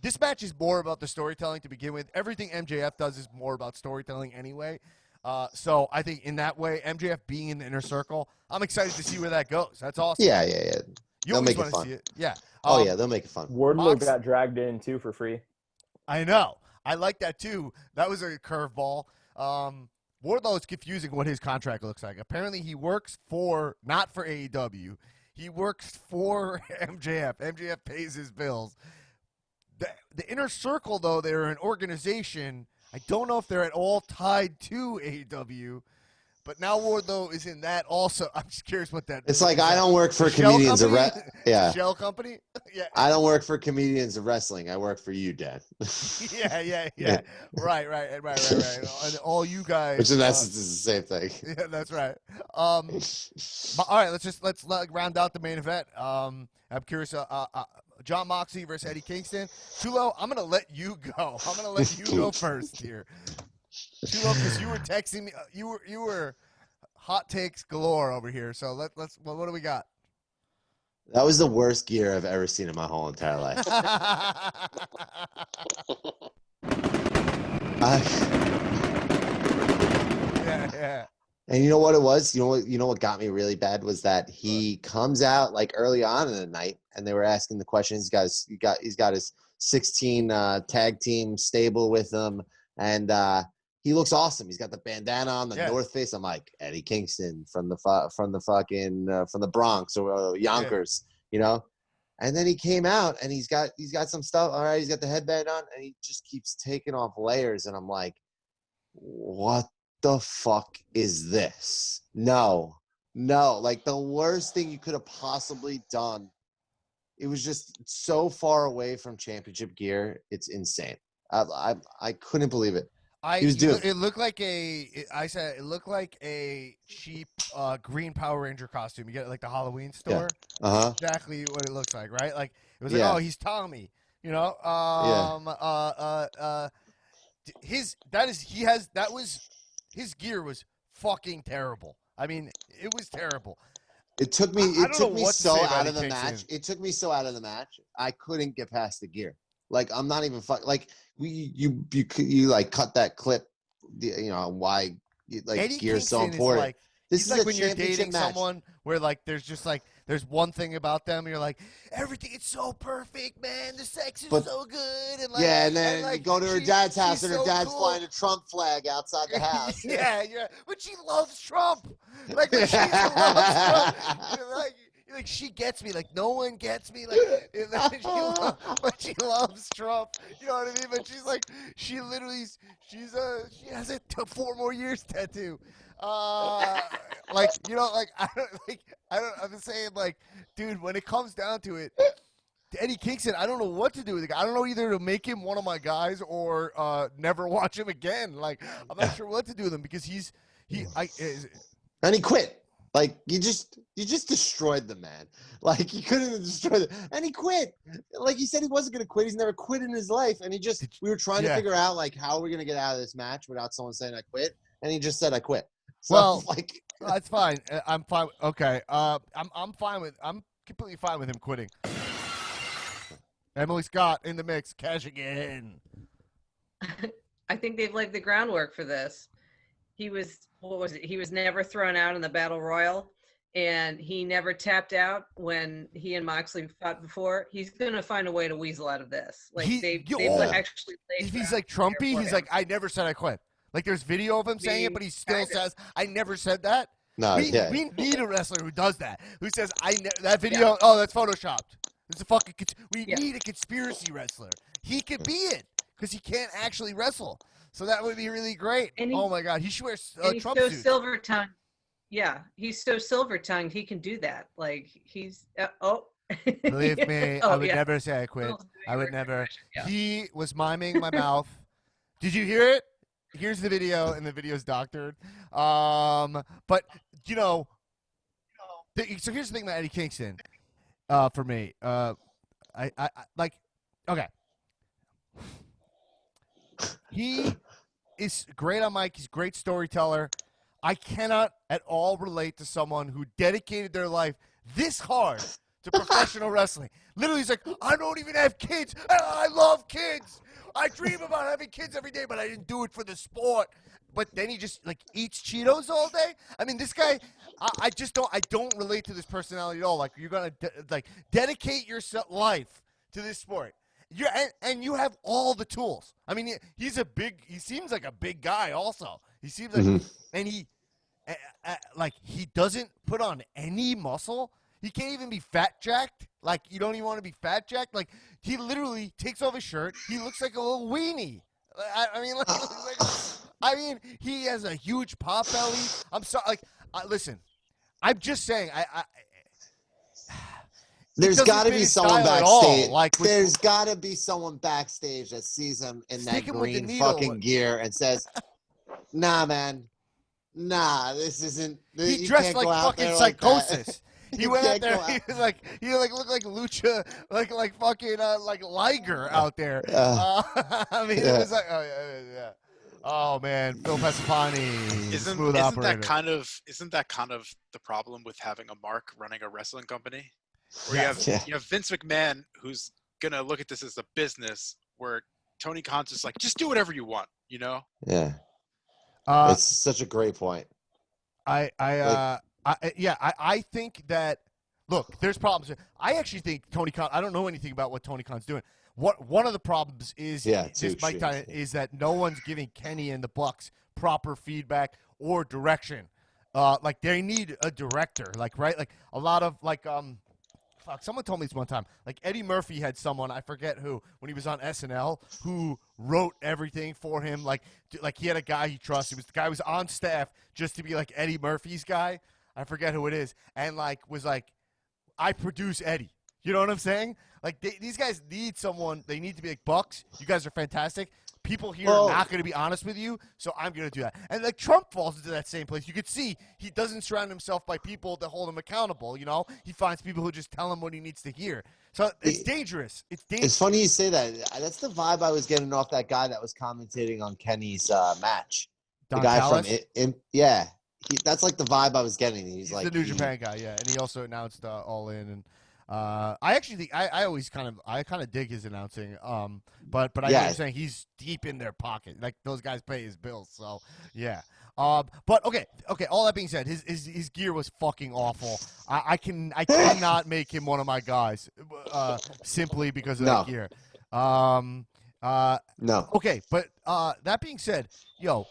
this match is more about the storytelling to begin with. Everything MJF does is more about storytelling anyway. So I think in that way, MJF being in the inner circle, I'm excited to see where that goes. That's awesome. Yeah. You always want to see it. Yeah. They'll make it fun. Wardlow got dragged in too for free. I know. I like that too. That was a curveball. Wardlow is confusing what his contract looks like. Apparently, he works not for AEW. He works for MJF. MJF pays his bills. The inner circle, though, they're an organization. I don't know if they're at all tied to AEW. But now Wardlow is in that also. I'm just curious what that. It's like I don't work for comedians of Shell company. Yeah. I don't work for comedians of wrestling. I work for you, Dad. Yeah. Right. And all you guys. Which in essence is the same thing. Yeah, that's right. All right. Let's round out the main event. I'm curious. John Moxley versus Eddie Kingston. Chulo, I'm gonna let you go. I'm gonna let you go first here. Chulo, because you were texting me, you were hot takes galore over here. So let's. Well, what do we got? That was the worst gear I've ever seen in my whole entire life. Yeah. And you know what it was? You know what got me really bad was that he comes out like early on in the night, and they were asking the questions. He's got his 16 tag team stable with him, and he looks awesome. He's got the bandana on, the North Face. I'm like Eddie Kingston from the Bronx or Yonkers, And then he came out and he's got some stuff. All right, he's got the headband on, and he just keeps taking off layers, and I'm like, what the fuck is this? No, like the worst thing you could have possibly done. It was just so far away from championship gear. It's insane. I couldn't believe it. It looked like a cheap green Power Ranger costume. You get it like the Halloween store. Yeah. Exactly what it looks like, right? Like it was oh, he's Tommy. His gear was fucking terrible. I mean, it was terrible. It took me so out of the match. It took me so out of the match. I couldn't get past the gear. Like I'm not even like you like cut that clip. Why like Eddie gear's so Kingston important. This is like when you're dating someone where like there's there's one thing about them. You're like, everything is so perfect, man. The sex is so good. And like, yeah, and then like, you go to her dad's house, and her so dad's cool. flying a Trump flag outside the house. yeah, but she loves Trump. Like, when she loves Trump. Like she gets me, like no one gets me, like but she loves Trump. You know what I mean? But she's like, she has a 4 more years tattoo. Like I'm saying, like, dude, when it comes down to it, Eddie Kingston, I don't know what to do with the guy. I don't know either to make him one of my guys or never watch him again. Like, I'm not sure what to do with him because and he quit. Like, you just destroyed the man. Like, you couldn't have destroyed it. And he quit. Like, he said he wasn't going to quit. He's never quit in his life. And we were trying to figure out, like, how are we going to get out of this match without someone saying I quit? And he just said I quit. So, well, like, that's fine. I'm fine. Okay. I'm completely fine with him quitting. Emily Scott in the mix, cashing in. I think they've laid the groundwork for this. He was never thrown out in the Battle Royal, and he never tapped out when he and Moxley fought before. He's going to find a way to weasel out of this. Like, they've actually laid if he's like Trumpy, he's like, I never said I quit. Like, there's video of him saying it, but he still says, I never said that. No, we need a wrestler who does that, who says, that video, oh, that's photoshopped. It's a fucking, we need a conspiracy wrestler. He could be it, because he can't actually wrestle. So that would be really great. Oh my God, he should wear he's Trump so suits. silver-tongued. Yeah, he's so silver-tongued, he can do that. Like, he's, Believe me, I would never say I quit. I would never. Yeah. He was miming my mouth. Did you hear it? Here's the video, and the video's doctored. But, you know, so here's the thing about Eddie Kingston, for me. I like, okay. He is great on mic. He's a great storyteller. I cannot at all relate to someone who dedicated their life this hard to professional wrestling. Literally, he's like, I don't even have kids. I love kids. I dream about having kids every day, but I didn't do it for the sport. But then he just, like, eats Cheetos all day? I mean, this guy, I don't relate to this personality at all. Like, you're going to, dedicate your life to this sport. And you have all the tools. I mean, he seems like a big guy also. He seems like, and he doesn't put on any muscle. He can't even be fat jacked. Like, you don't even want to be fat jacked. Like, he literally takes off his shirt. He looks like a little weenie. I mean, he has a huge pop belly. I'm sorry. Like, listen, I'm just saying, there's got to be someone backstage. There's got to be someone backstage that sees him in that green fucking gear and says, "Nah, man, nah, this isn't." He dressed like fucking Psychosis. He went out there. He looked like Lucha, like fucking like Liger out there. I mean, it was like, yeah. Oh man, Phil Pesapani, smooth operator. Isn't that kind of the problem with having a mark running a wrestling company? Where you have Vince McMahon, who's gonna look at this as a business, where Tony Khan's just like, just do whatever you want, you know? Yeah. It's such a great point. I think that, look, there's problems. I actually think Tony Khan, I don't know anything about what Tony Khan's doing. One of the problems is is that no one's giving Kenny and the Bucks proper feedback or direction. Like, they need a director, like, right? Like, a lot of, like, someone told me this one time. Like, Eddie Murphy had someone, I forget who, when he was on SNL, who wrote everything for him. Like he had a guy he trusted. The guy was on staff just to be like Eddie Murphy's guy. I forget who it is. And, like, was like, I produce Eddie. You know what I'm saying? Like, these guys need someone. They need to be like, Bucks, you guys are fantastic. People here are not going to be honest with you, so I'm going to do that. And, like, Trump falls into that same place. You could see he doesn't surround himself by people that hold him accountable, you know? He finds people who just tell him what he needs to hear. So it's dangerous. It's dangerous. It's funny you say that. That's the vibe I was getting off that guy that was commentating on Kenny's match. Don the guy Callis? from that's like the vibe I was getting. He's like the New Japan guy, yeah. And he also announced All In, and I actually think I always kind of dig his announcing. But I know you're saying he's deep in their pocket. Like, those guys pay his bills, so yeah. But okay. All that being said, his gear was fucking awful. I cannot make him one of my guys, simply because of that gear. No. Okay, but that being said, yo,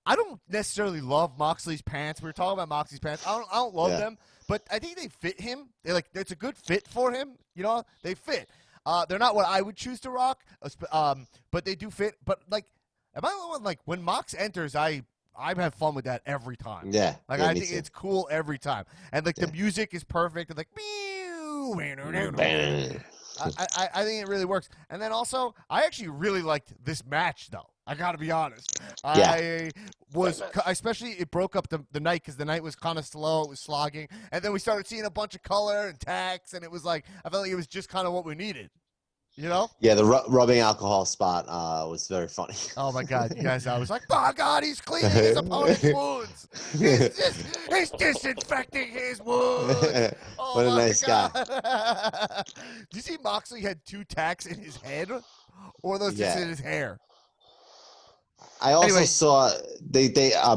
I don't necessarily love Moxley's pants. We were talking about Moxley's pants. I don't love them, but I think they fit him. It's a good fit for him. You know, they fit. They're not what I would choose to rock, but they do fit. But like, am I the one, like, when Mox enters, I have fun with that every time. Yeah. Like, I think it's cool every time. And like the music is perfect. And like, I think it really works. And then also, I actually really liked this match, though. I got to be honest. I was, especially it broke up the night because the night was kind of slow. It was slogging. And then we started seeing a bunch of color and tax. And it was like, I felt like it was just kind of what we needed. You know? Yeah, the rubbing alcohol spot was very funny. Oh, my God. You guys, I was like, oh, God, he's cleaning his opponent's wounds. He's disinfecting his wounds. Oh, what a nice guy. Do you see Moxley had 2 tacks in his head? Or those just in his hair? I also saw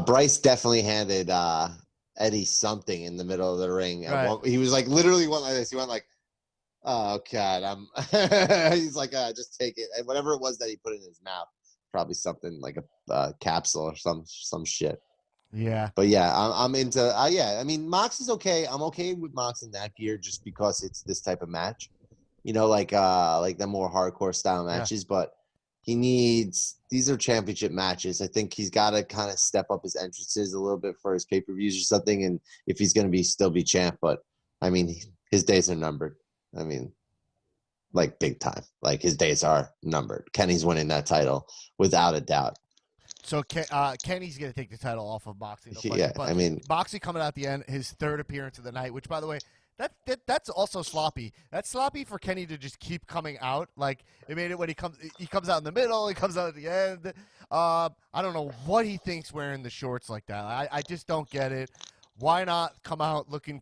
Bryce definitely handed Eddie something in the middle of the ring. Right. He was like, literally went like this. He went like, oh God, he's like, just take it. And whatever it was that he put in his mouth, probably something like a capsule or some shit. Yeah. But yeah, I'm into, I mean, Mox is okay. I'm okay with Mox in that gear just because it's this type of match, you know, like the more hardcore style matches, but these are championship matches. I think he's got to kind of step up his entrances a little bit for his pay-per-views or something. And if he's going to still be champ, but I mean, his days are numbered. I mean, like big time. Like his days are numbered. Kenny's winning that title without a doubt. So Kenny's going to take the title off of Moxley. No Yeah, but I mean, Moxley coming out at the end, his 3rd appearance of the night, which, by the way, that's also sloppy. That's sloppy for Kenny to just keep coming out. Like, it made it when he comes out in the middle, he comes out at the end. I don't know what he thinks wearing the shorts like that. I just don't get it. Why not come out looking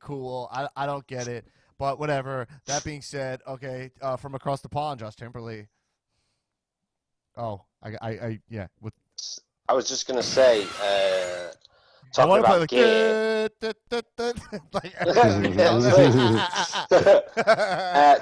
cool? I don't get it. But whatever. That being said, okay, from across the pond, Josh Timberlake. Oh, I was just gonna say, talking about gear.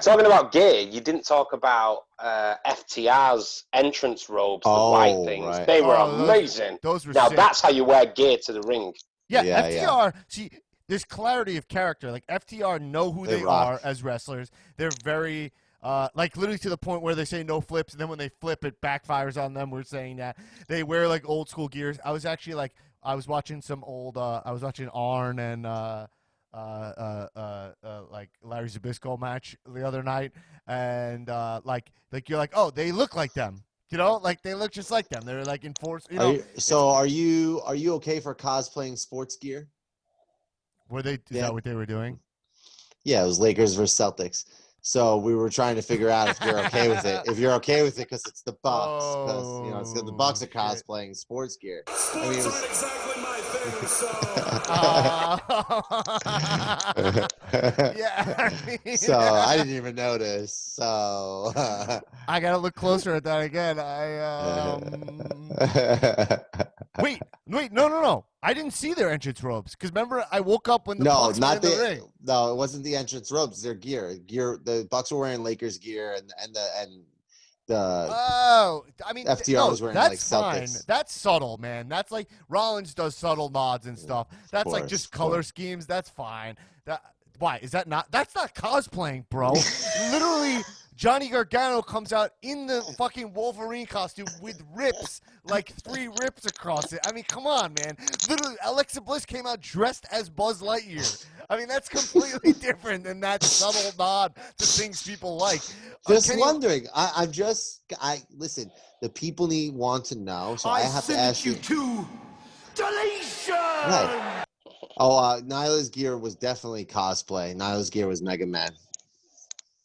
Talking about gear, you didn't talk about FTR's entrance robes, the white things. Right. They were amazing. Those were now sick. That's how you wear gear to the ring. Yeah, FTR. See, there's clarity of character. Like, FTR know who they are as wrestlers. They're very, like, literally to the point where they say no flips, and then when they flip, it backfires on them. We're saying that. They wear, like, old school gears. I was actually, like, I was watching some old, I was watching Arn and, like, Larry Zbyszko match the other night, and, like you're like, oh, they look like them. You know, like, they look just like them. They're, like, enforced, you know. Are you okay for cosplaying sports gear? Were they? Is that what they were doing? Yeah, it was Lakers versus Celtics. So we were trying to figure out if you're okay with it. If you're okay with it, because it's the Bucks. Because you know, it's the Bucks are cosplaying sports gear. Sports aren't exactly my thing, so. Yeah. So I didn't even notice. So I gotta look closer at that again. Wait, no. I didn't see their entrance robes because remember I woke up when the Bucks were in the ring. No, it wasn't the entrance robes. Their gear. The Bucks were wearing Lakers gear, and the I mean, FTR was wearing that's like fine. Celtics. That's subtle, man. That's like Rollins does subtle nods and stuff. That's like just color schemes. That's fine. Why is that not? That's not cosplaying, bro. Literally. Johnny Gargano comes out in the fucking Wolverine costume with rips, like 3 rips across it. I mean, come on, man. Literally, Alexa Bliss came out dressed as Buzz Lightyear. I mean, that's completely different than that subtle nod to things people like. Just wondering. I listen. The people want to know, so I have to ask you. To deletion. Right. Oh, Nyla's gear was definitely cosplay. Nyla's gear was Mega Man.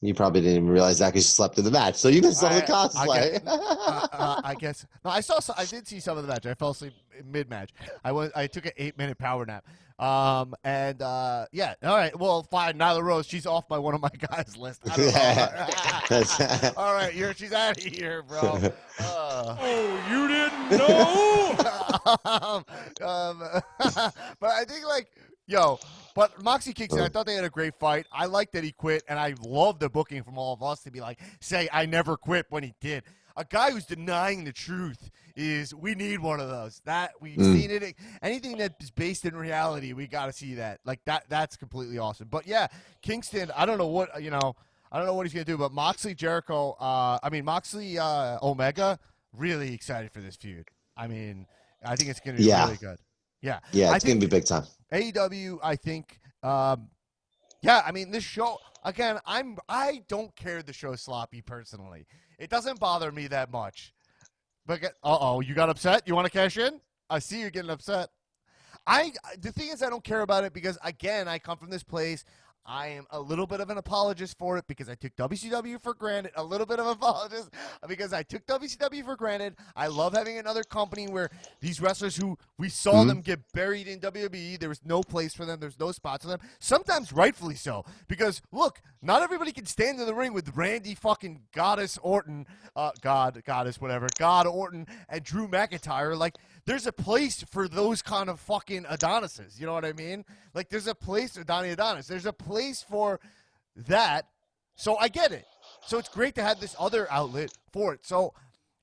You probably didn't even realize that because you slept in the match, so you missed all the cosplay. I guess. No, I did see some of the match. I fell asleep mid-match. I took an 8-minute power nap. Yeah. All right. Well, fine. Nyla Rose, she's off by one of my guys' list. I don't know. All right, she's out of here, bro. Oh, you didn't know? But I think but Moxie Kingston, I thought they had a great fight. I like that he quit, and I love the booking from all of us to be like, say, I never quit when he did. A guy who's denying the truth we need one of those. That we've seen it. Anything that is based in reality, we got to see that. Like that's completely awesome. But yeah, Kingston, I don't know what he's gonna do. But Moxley Jericho, Moxley Omega, really excited for this feud. I mean, I think it's gonna be really good. Yeah, it's gonna be big time. AEW, I think. This show again. I don't care the show's sloppy personally. It doesn't bother me that much. But you got upset? You want to cash in? I see you getting upset. The thing is, I don't care about it because again, I come from this place. I am a little bit of an apologist for it because I took WCW for granted. A little bit of an apologist because I took WCW for granted. I love having another company where these wrestlers who we saw them get buried in WWE, there was no place for them. There's no spots for them. Sometimes rightfully so because, look, not everybody can stand in the ring with Randy fucking Goddess Orton, God Orton, and Drew McIntyre. Like, there's a place for those kind of fucking Adonises. You know what I mean? Like, there's a place for Donnie Adonis. There's a place for that. So I get it. So it's great to have this other outlet for it. So,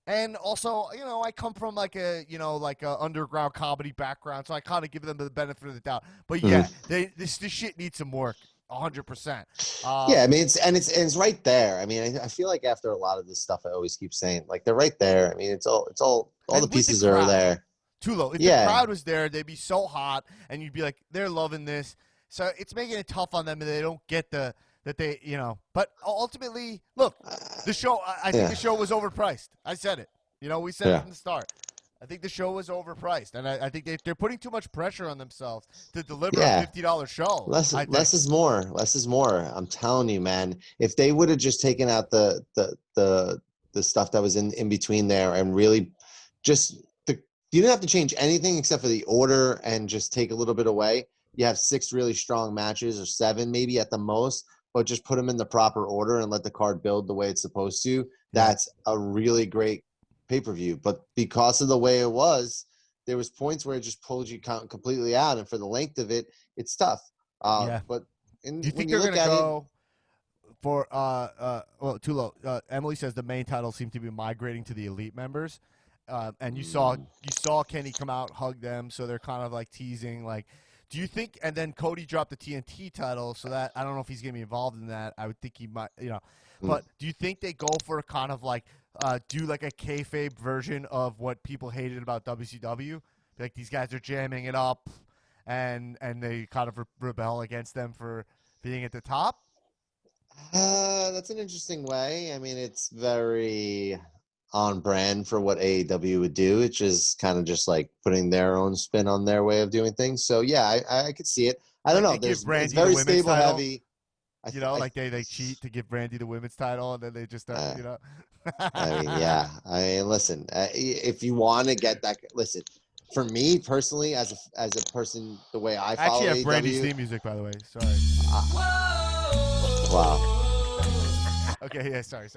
and also, I come from like a underground comedy background, so I kind of give them the benefit of the doubt. But yeah, this shit needs some work. 100%. Yeah, I mean, it's right there. I mean, I feel like after a lot of this stuff, I always keep saying, like, they're right there. I mean, it's all the pieces are there. Tulo, if the crowd was there, they'd be so hot, and you'd be like, they're loving this. So it's making it tough on them, and they don't get that they, But ultimately, look, the show. I think the show was overpriced. I said it. We said it from the start. I think the show was overpriced, and I think they're putting too much pressure on themselves to deliver a $50 show. Less is more. Less is more. I'm telling you, man. If they would have just taken out the stuff that was in between there and really just you didn't have to change anything except for the order and just take a little bit away. You have 6 really strong matches or 7 maybe at the most, but just put them in the proper order and let the card build the way it's supposed to. That's a really great pay-per-view. But because of the way it was, there was points where it just pulled you completely out. And for the length of it, it's tough. But do you think they're going to go for too low? Emily says the main title seemed to be migrating to the elite members. And you saw Kenny come out, hug them, so they're kind of like teasing. Like, do you think? And then Cody dropped the TNT title, so that I don't know if he's gonna be involved in that. I would think he might, But do you think they go for kind of like do like a kayfabe version of what people hated about WCW? Like these guys are jamming it up, and they kind of rebel against them for being at the top. That's an interesting way. I mean, it's very on brand for what AEW would do. It's just kind of just like putting their own spin on their way of doing things. So yeah, I could see it. I don't know. It's very stable heavy. They cheat to give Brandy the women's title, and then they just I mean, listen. If you want to get that, listen. For me personally, as a person, the way I follow actually have AEW, Brandy's theme music, by the way. Sorry. Wow. Okay, yeah, sorry.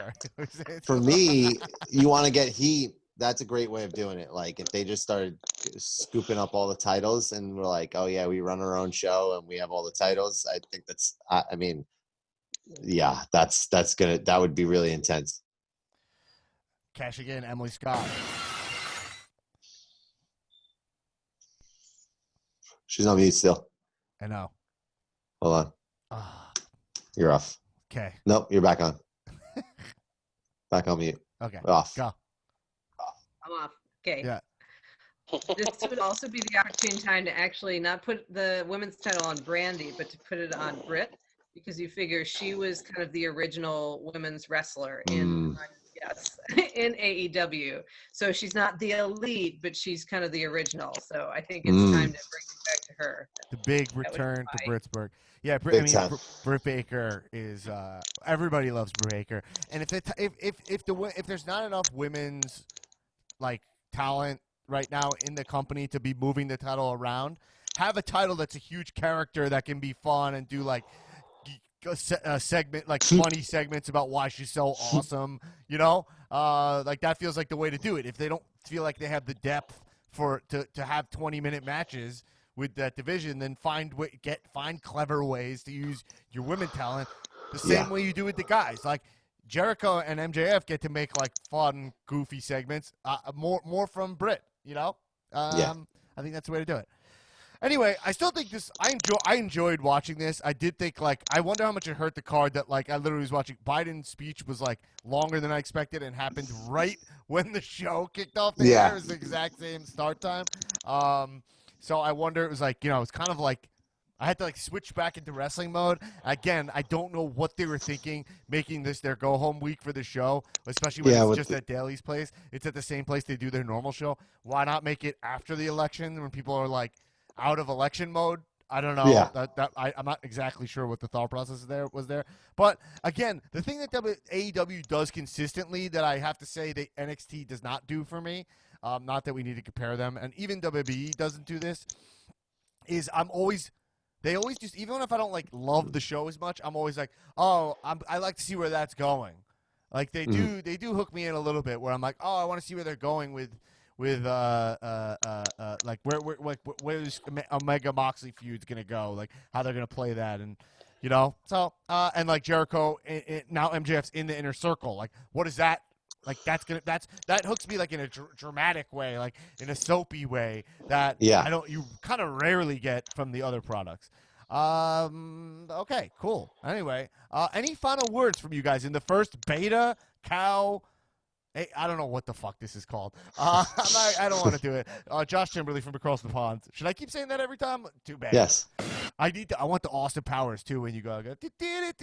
For me, you want to get heat. That's a great way of doing it. Like if they just started scooping up all the titles and we're like, oh yeah, we run our own show and we have all the titles. I think that's. I mean, yeah, that would be really intense. Cash again, Emily Scott. She's on mute still. I know. Hold on. You're off. Okay. Nope, you're back on. Back on mute. Okay. Off. Go. I'm off. Okay. Yeah. This would also be the opportune time to actually not put the women's title on Brandy, but to put it on Britt, because you figure she was kind of the original women's wrestler in AEW. So she's not the elite, but she's kind of the original. So I think it's time to bring it back to her. The big return to Britsburg. Yeah, Britt Baker is everybody loves Britt Baker, and if there's not enough women's like talent right now in the company to be moving the title around, have a title that's a huge character that can be fun and do like a segment, like funny segments about why she's so awesome. Like that feels like the way to do it. If they don't feel like they have the depth to have 20-minute matches with that division than find clever ways to use your women talent the same way you do with the guys. Like Jericho and MJF get to make like fun, goofy segments. More from Britt, you know. I think that's the way to do it. Anyway, I still think this. I enjoyed watching this. I did think like I wonder how much it hurt the card that like I literally was watching. Biden's speech was like longer than I expected and happened right when the show kicked off the air. It was the exact same start time. So I wonder. It was like it's kind of like I had to like switch back into wrestling mode again. I don't know what they were thinking making this their go home week for the show, especially when it's just at Daly's place. It's at the same place they do their normal show. Why not make it after the election when people are like out of election mode? I don't know. Yeah. I'm not exactly sure what the thought process was there. But again, the thing that AEW does consistently that I have to say that NXT does not do for me, not that we need to compare them, and even WWE doesn't do this, is they always just, even if I don't like love the show as much, I'm always like, I like to see where that's going. Like they do hook me in a little bit where I'm like, I want to see where they're going with like where's Omega Moxley feud's gonna go, like how they're gonna play that, and so and like Jericho now MJF's in the inner circle, like what is that, like that hooks me like in a dramatic way, like in a soapy way that you kind of rarely get from the other products. Okay, cool. Anyway, any final words from you guys in the first beta cow? Hey, I don't know what the fuck this is called. I don't want to do it. Josh Timberley from across the pond. Should I keep saying that every time? Too bad. Yes. I want the Austin Powers too when you go. I'll do that.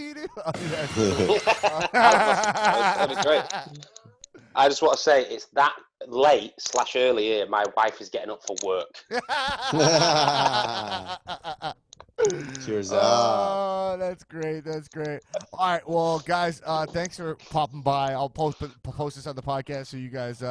That'd be great. I just want to say it's that late / early here. My wife is getting up for work. Cheers up. That's great. All right, well, guys, thanks for popping by. I'll post this on the podcast so you guys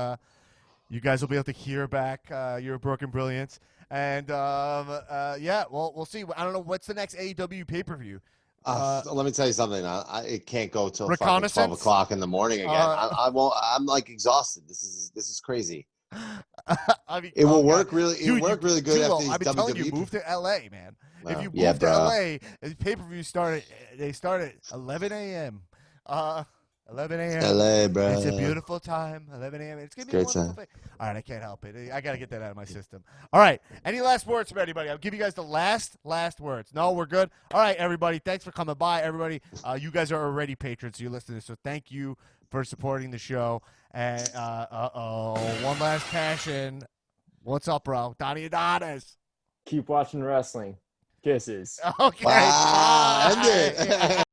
will be able to hear back your Broken Brilliance. And we'll see. I don't know what's the next AEW pay-per-view. Let me tell you something. It can't go till fucking 12 o'clock in the morning again. I won't. I'm like exhausted. This is crazy. I mean, it will work really. It Dude, work really good after these I've been telling you, WWE. move to LA, man. Wow. If you move to LA, the pay-per-view start at 11 a.m. 11 a.m. LA, bro. It's a beautiful time. 11 a.m. It's gonna be a wonderful thing. All right, I can't help it. I gotta get that out of my system. All right. Any last words from anybody? I'll give you guys the last words. No, we're good. All right, everybody. Thanks for coming by. Everybody, you guys are already patrons, so you're listening. So thank you for supporting the show. And one last cash in. What's up, bro? Donnie Adonis. Keep watching wrestling. Kisses. Okay. Wow. End it.